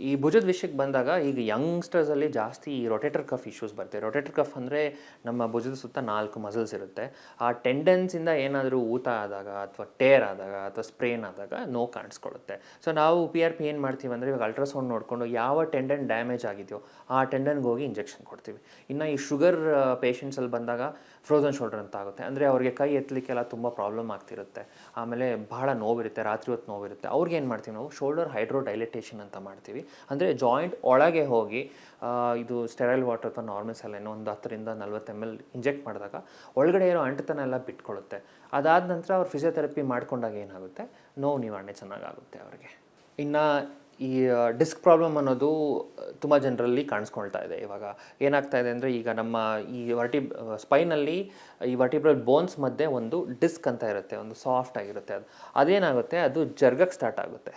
ಈ ಭುಜದ ವಿಷಯಕ್ಕೆ ಬಂದಾಗ ಈಗ ಯಂಗ್ಸ್ಟರ್ಸಲ್ಲಿ ಜಾಸ್ತಿ ಈ ರೊಟೇಟರ್ ಕಫ್ ಇಶ್ಯೂಸ್ ಬರ್ತವೆ. ರೊಟೇಟರ್ ಕಫ್ ಅಂದರೆ ನಮ್ಮ ಭುಜದ ಸುತ್ತ 4 ಮಸಲ್ಸ್ ಇರುತ್ತೆ. ಆ ಟೆಂಡನ್ಸಿಂದ ಏನಾದರೂ ಊತ ಆದಾಗ ಅಥವಾ ಟೇರ್ ಆದಾಗ ಅಥವಾ ಸ್ಪ್ರೇನ್ ಆದಾಗ ನೋವು ಕಾಣಿಸ್ಕೊಳ್ಳುತ್ತೆ. ಸೊ ನಾವು PRP ಏನು ಮಾಡ್ತೀವಿ ಅಂದರೆ ಇವಾಗ ಅಲ್ಟ್ರಾಸೌಂಡ್ ನೋಡಿಕೊಂಡು ಯಾವ ಟೆಂಡನ್ ಡ್ಯಾಮೇಜ್ ಆಗಿದೆಯೋ ಆ ಟೆಂಡನ್ಗೆ ಹೋಗಿ ಇಂಜೆಕ್ಷನ್ ಕೊಡ್ತೀವಿ. ಇನ್ನು ಈ ಶುಗರ್ ಪೇಷಂಟ್ಸಲ್ಲಿ ಬಂದಾಗ ಫ್ರೋಝನ್ ಶೋಲ್ಡರ್ ಅಂತ ಆಗುತ್ತೆ. ಅಂದರೆ ಅವ್ರಿಗೆ ಕೈ ಎತ್ತಲಿಕ್ಕೆಲ್ಲ ತುಂಬ ಪ್ರಾಬ್ಲಮ್ ಆಗ್ತಿರುತ್ತೆ. ಆಮೇಲೆ ಬಹಳ ನೋವಿರುತ್ತೆ, ರಾತ್ರಿ ಹೊತ್ತು ನೋವಿರುತ್ತೆ. ಅವ್ರಿಗೆ ಏನು ಮಾಡ್ತೀವಿ ನಾವು ಶೋಲ್ಡರ್ ಹೈಡ್ರೋ ಡೈಲಿಟೇಷನ್ ಅಂತ ಮಾಡ್ತೀವಿ. ಅಂದರೆ ಜಾಯಿಂಟ್ ಒಳಗೆ ಹೋಗಿ ಇದು ಸ್ಟೆರೈಲ್ ವಾಟರ್ ಅಥವಾ ನಾರ್ಮಲ್ ಸಲೈನ್ ಒಂದು 10ರಿಂದ 40 ml ಇಂಜೆಕ್ಟ್ ಮಾಡಿದಾಗ ಒಳಗಡೆ ಇರೋ ಅಂಟುತನ ಎಲ್ಲ ಬಿಟ್ಕೊಳ್ಳುತ್ತೆ. ಅದಾದ ನಂತರ ಅವ್ರು ಫಿಸಿಯೋಥೆರಪಿ ಮಾಡ್ಕೊಂಡಾಗ ಏನಾಗುತ್ತೆ, ನೋವು ನಿವಾರಣೆ ಚೆನ್ನಾಗಾಗುತ್ತೆ ಅವ್ರಿಗೆ. ಇನ್ನು ಈ ಡಿಸ್ಕ್ ಪ್ರಾಬ್ಲಮ್ ಅನ್ನೋದು ತುಂಬ ಜನರಲ್ಲಿ ಕಾಣಿಸ್ಕೊಳ್ತಾ ಇದೆ. ಇವಾಗ ಏನಾಗ್ತಾ ಇದೆ ಅಂದರೆ ಈಗ ನಮ್ಮ ಈ ಸ್ಪೈನಲ್ಲಿ ಈ ವರ್ಟಿಬ್ರಲ್ ಬೋನ್ಸ್ ಮಧ್ಯೆ ಒಂದು ಡಿಸ್ಕ್ ಅಂತ ಇರುತ್ತೆ, ಒಂದು ಸಾಫ್ಟ್ ಆಗಿರುತ್ತೆ. ಅದೇನಾಗುತ್ತೆ, ಅದು ಜರ್ಗಕ್ಕೆ ಸ್ಟಾರ್ಟ್ ಆಗುತ್ತೆ.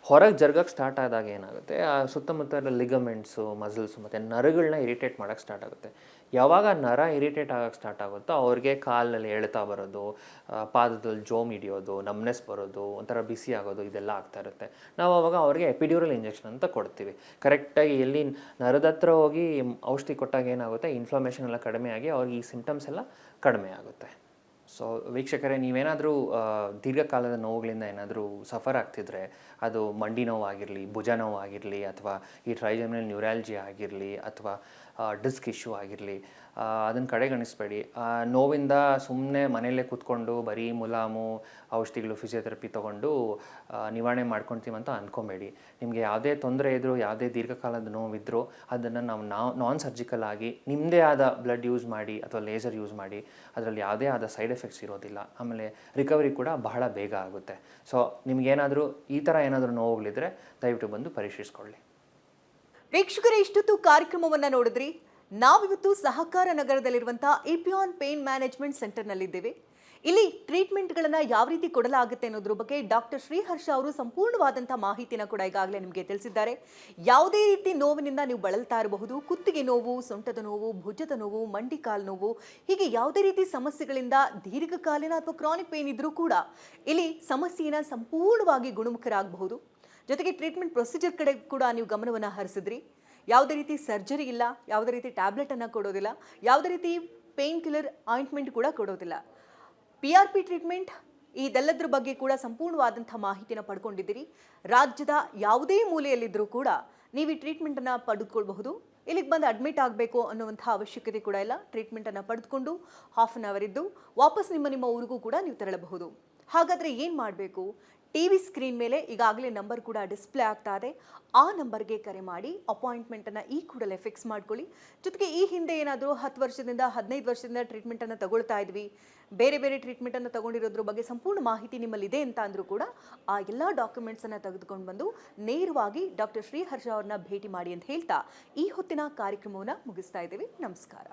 ಹೊರಗೆ ಜರ್ಗಕ್ಕೆ ಸ್ಟಾರ್ಟ್ ಆದಾಗ ಏನಾಗುತ್ತೆ, ಆ ಸುತ್ತಮುತ್ತ ಲಿಗಮೆಂಟ್ಸು, ಮಸಲ್ಸು ಮತ್ತು ನರಗಳನ್ನ ಇರಿಟೇಟ್ ಮಾಡೋಕ್ಕೆ ಸ್ಟಾರ್ಟ್ ಆಗುತ್ತೆ. ಯಾವಾಗ ನರ ಇರಿಟೇಟ್ ಆಗೋಕ್ಕೆ ಸ್ಟಾರ್ಟ್ ಆಗುತ್ತೋ ಅವ್ರಿಗೆ ಕಾಲಿನಲ್ಲಿ ಎಳ್ತಾ ಬರೋದು, ಪಾದದಲ್ಲಿ ಜೋಮ್ ಹಿಡಿಯೋದು, ನಮ್ನೆಸ್ ಬರೋದು, ಒಂಥರ ಬಿಸಿ ಆಗೋದು, ಇದೆಲ್ಲ ಆಗ್ತಾ ಇರುತ್ತೆ. ನಾವು ಅವಾಗ ಅವ್ರಿಗೆ ಎಪಿಡ್ಯೂರಲ್ ಇಂಜೆಕ್ಷನ್ ಅಂತ ಕೊಡ್ತೀವಿ. ಕರೆಕ್ಟಾಗಿ ಎಲ್ಲಿ ನರದ ಹತ್ರ ಹೋಗಿ ಔಷಧಿ ಕೊಟ್ಟಾಗ ಏನಾಗುತ್ತೆ, ಇನ್ಫ್ಲಮೇಷನ್ ಎಲ್ಲ ಕಡಿಮೆ ಆಗಿ ಅವ್ರಿಗೆ ಈ ಸಿಂಪ್ಟಮ್ಸ್ ಎಲ್ಲ ಕಡಿಮೆ ಆಗುತ್ತೆ. ಸೊ ವೀಕ್ಷಕರೇ, ನೀವೇನಾದರೂ ದೀರ್ಘಕಾಲದ ನೋವುಗಳಿಂದ ಏನಾದರೂ ಸಫರ್ ಆಗ್ತಿದ್ರೆ, ಅದು ಮಂಡಿ ನೋವಾಗಿರಲಿ, ಭುಜ ನೋವಾಗಿರಲಿ, ಅಥವಾ ಈ ಟ್ರೈಜೆಮಿನಲ್ ನ್ಯೂರಾಲಜಿ ಆಗಿರಲಿ, ಅಥವಾ ಡಿಸ್ಕ್ ಇಶ್ಯೂ ಆಗಿರಲಿ, ಅದನ್ನು ಕಡೆಗಣಿಸಬೇಡಿ. ನೋವಿಂದ ಸುಮ್ಮನೆ ಮನೆಯಲ್ಲೇ ಕೂತ್ಕೊಂಡು ಬರೀ ಮುಲಾಮು, ಔಷಧಿಗಳು, ಫಿಸಿಯೋಥೆರಪಿ ತೊಗೊಂಡು ನಿವಾರಣೆ ಮಾಡ್ಕೊತೀವಂತ ಅಂದ್ಕೊಬೇಡಿ. ನಿಮಗೆ ಯಾವುದೇ ತೊಂದರೆ ಇದ್ದರೂ, ಯಾವುದೇ ದೀರ್ಘಕಾಲದ ನೋವಿದ್ದರೂ ಅದನ್ನು ನಾವು ನಾನ್ ಸರ್ಜಿಕಲ್ ಆಗಿ ನಿಮ್ಮದೇ ಆದ ಬ್ಲಡ್ ಯೂಸ್ ಮಾಡಿ ಅಥವಾ ಲೇಸರ್ ಯೂಸ್ ಮಾಡಿ, ಅದರಲ್ಲಿ ಯಾವುದೇ ಆದ ಸೈಡ್ ಎಫೆಕ್ಟ್ಸ್ ಇರೋದಿಲ್ಲ. ಆಮೇಲೆ ರಿಕವರಿ ಕೂಡ ಬಹಳ ಬೇಗ ಆಗುತ್ತೆ. ಸೊ ನಿಮಗೇನಾದರೂ ಈ ಥರ ಏನಾದರೂ ನೋವುಗಳಿದ್ರೆ ದಯವಿಟ್ಟು ಬಂದು ಪರೀಕ್ಷಿಸ್ಕೊಳ್ಳಿ. ವೀಕ್ಷಕರೇ, ಇಷ್ಟೊತ್ತು ಕಾರ್ಯಕ್ರಮವನ್ನು ನೋಡಿದ್ರಿ. ನಾವಿವತ್ತು ಸಹಕಾರ ನಗರದಲ್ಲಿರುವಂಥ ಎಪಿಯಾನ್ ಪೇನ್ ಮ್ಯಾನೇಜ್ಮೆಂಟ್ ಸೆಂಟರ್ನಲ್ಲಿದ್ದೇವೆ. ಇಲ್ಲಿ ಟ್ರೀಟ್ಮೆಂಟ್ಗಳನ್ನು ಯಾವ ರೀತಿ ಕೊಡಲಾಗುತ್ತೆ ಅನ್ನೋದ್ರ ಬಗ್ಗೆ ಡಾಕ್ಟರ್ ಶ್ರೀಹರ್ಷ ಅವರು ಸಂಪೂರ್ಣವಾದಂಥ ಮಾಹಿತಿನ ಕೂಡ ಈಗಾಗಲೇ ನಿಮಗೆ ತಿಳಿಸಿದ್ದಾರೆ. ಯಾವುದೇ ರೀತಿ ನೋವಿನಿಂದ ನೀವು ಬಳಲ್ತಾ ಇರಬಹುದು, ಕುತ್ತಿಗೆ ನೋವು, ಸೊಂಟದ ನೋವು, ಭುಜದ ನೋವು, ಮಂಡಿಕಾಲು ನೋವು, ಹೀಗೆ ಯಾವುದೇ ರೀತಿ ಸಮಸ್ಯೆಗಳಿಂದ ದೀರ್ಘಕಾಲೀನ ಅಥವಾ ಕ್ರಾನಿಕ್ ಪೇನ್ ಇದ್ರೂ ಕೂಡ ಇಲ್ಲಿ ಸಮಸ್ಯೆಯನ್ನು ಸಂಪೂರ್ಣವಾಗಿ ಗುಣಮುಖರಾಗಬಹುದು. ಜೊತೆಗೆ ಟ್ರೀಟ್ಮೆಂಟ್ ಪ್ರೊಸೀಜರ್ ಕಡೆ ಕೂಡ ನೀವು ಗಮನವನ್ನು ಹರಿಸಿದ್ರಿ. ಯಾವುದೇ ರೀತಿ ಸರ್ಜರಿ ಇಲ್ಲ, ಯಾವುದೇ ರೀತಿ ಟ್ಯಾಬ್ಲೆಟನ್ನು ಕೊಡೋದಿಲ್ಲ, ಯಾವುದೇ ರೀತಿ ಪೇನ್ ಕಿಲ್ಲರ್ ಆಯಿಂಟ್ಮೆಂಟ್ ಕೂಡ ಕೊಡೋದಿಲ್ಲ. PRP ಟ್ರೀಟ್ಮೆಂಟ್ ಇದೆಲ್ಲದರ ಬಗ್ಗೆ ಕೂಡ ಸಂಪೂರ್ಣವಾದಂಥ ಮಾಹಿತಿನ ಪಡ್ಕೊಂಡಿದ್ದೀರಿ. ರಾಜ್ಯದ ಯಾವುದೇ ಮೂಲೆಯಲ್ಲಿದ್ದರೂ ಕೂಡ ನೀವು ಈ ಟ್ರೀಟ್ಮೆಂಟನ್ನು ಪಡೆದುಕೊಳ್ಬಹುದು. ಇಲ್ಲಿಗೆ ಬಂದು ಅಡ್ಮಿಟ್ ಆಗಬೇಕು ಅನ್ನುವಂಥ ಅವಶ್ಯಕತೆ ಕೂಡ ಇಲ್ಲ. ಟ್ರೀಟ್ಮೆಂಟನ್ನು ಪಡೆದುಕೊಂಡು ಹಾಫ್ ಆನ್ ಅವರ್ ಇದ್ದು ವಾಪಸ್ ನಿಮ್ಮ ಊರಿಗೂ ಕೂಡ ನೀವು ತೆರಳಬಹುದು. ಹಾಗಾದರೆ ಏನು ಮಾಡಬೇಕು? TV ಸ್ಕ್ರೀನ್ ಮೇಲೆ ಈಗಾಗಲೇ ನಂಬರ್ ಕೂಡ ಡಿಸ್ಪ್ಲೇ ಆಗ್ತಾ ಇದೆ. ಆ ನಂಬರ್ಗೆ ಕರೆ ಮಾಡಿ ಅಪಾಯಿಂಟ್ಮೆಂಟನ್ನು ಈ ಕೂಡಲೇ ಫಿಕ್ಸ್ ಮಾಡ್ಕೊಳ್ಳಿ. ಜೊತೆಗೆ ಈ ಹಿಂದೆ ಏನಾದರೂ 10 ವರ್ಷದಿಂದ 15 ವರ್ಷದಿಂದ ಟ್ರೀಟ್ಮೆಂಟನ್ನು ತಗೊಳ್ತಾ ಇದ್ವಿ, ಬೇರೆ ಬೇರೆ ಟ್ರೀಟ್ಮೆಂಟನ್ನು ತಗೊಂಡಿರೋದ್ರ ಬಗ್ಗೆ ಸಂಪೂರ್ಣ ಮಾಹಿತಿ ನಿಮ್ಮಲ್ಲಿದೆ ಅಂತ ಅಂದರೂ ಕೂಡ ಆ ಎಲ್ಲ ಡಾಕ್ಯುಮೆಂಟ್ಸನ್ನು ತೆಗೆದುಕೊಂಡು ಬಂದು ನೇರವಾಗಿ ಡಾಕ್ಟರ್ ಶ್ರೀಹರ್ಷ ಅವ್ರನ್ನ ಭೇಟಿ ಮಾಡಿ ಅಂತ ಹೇಳ್ತಾ ಈ ಹೊತ್ತಿನ ಕಾರ್ಯಕ್ರಮವನ್ನು ಮುಗಿಸ್ತಾ ಇದ್ದೀವಿ. ನಮಸ್ಕಾರ.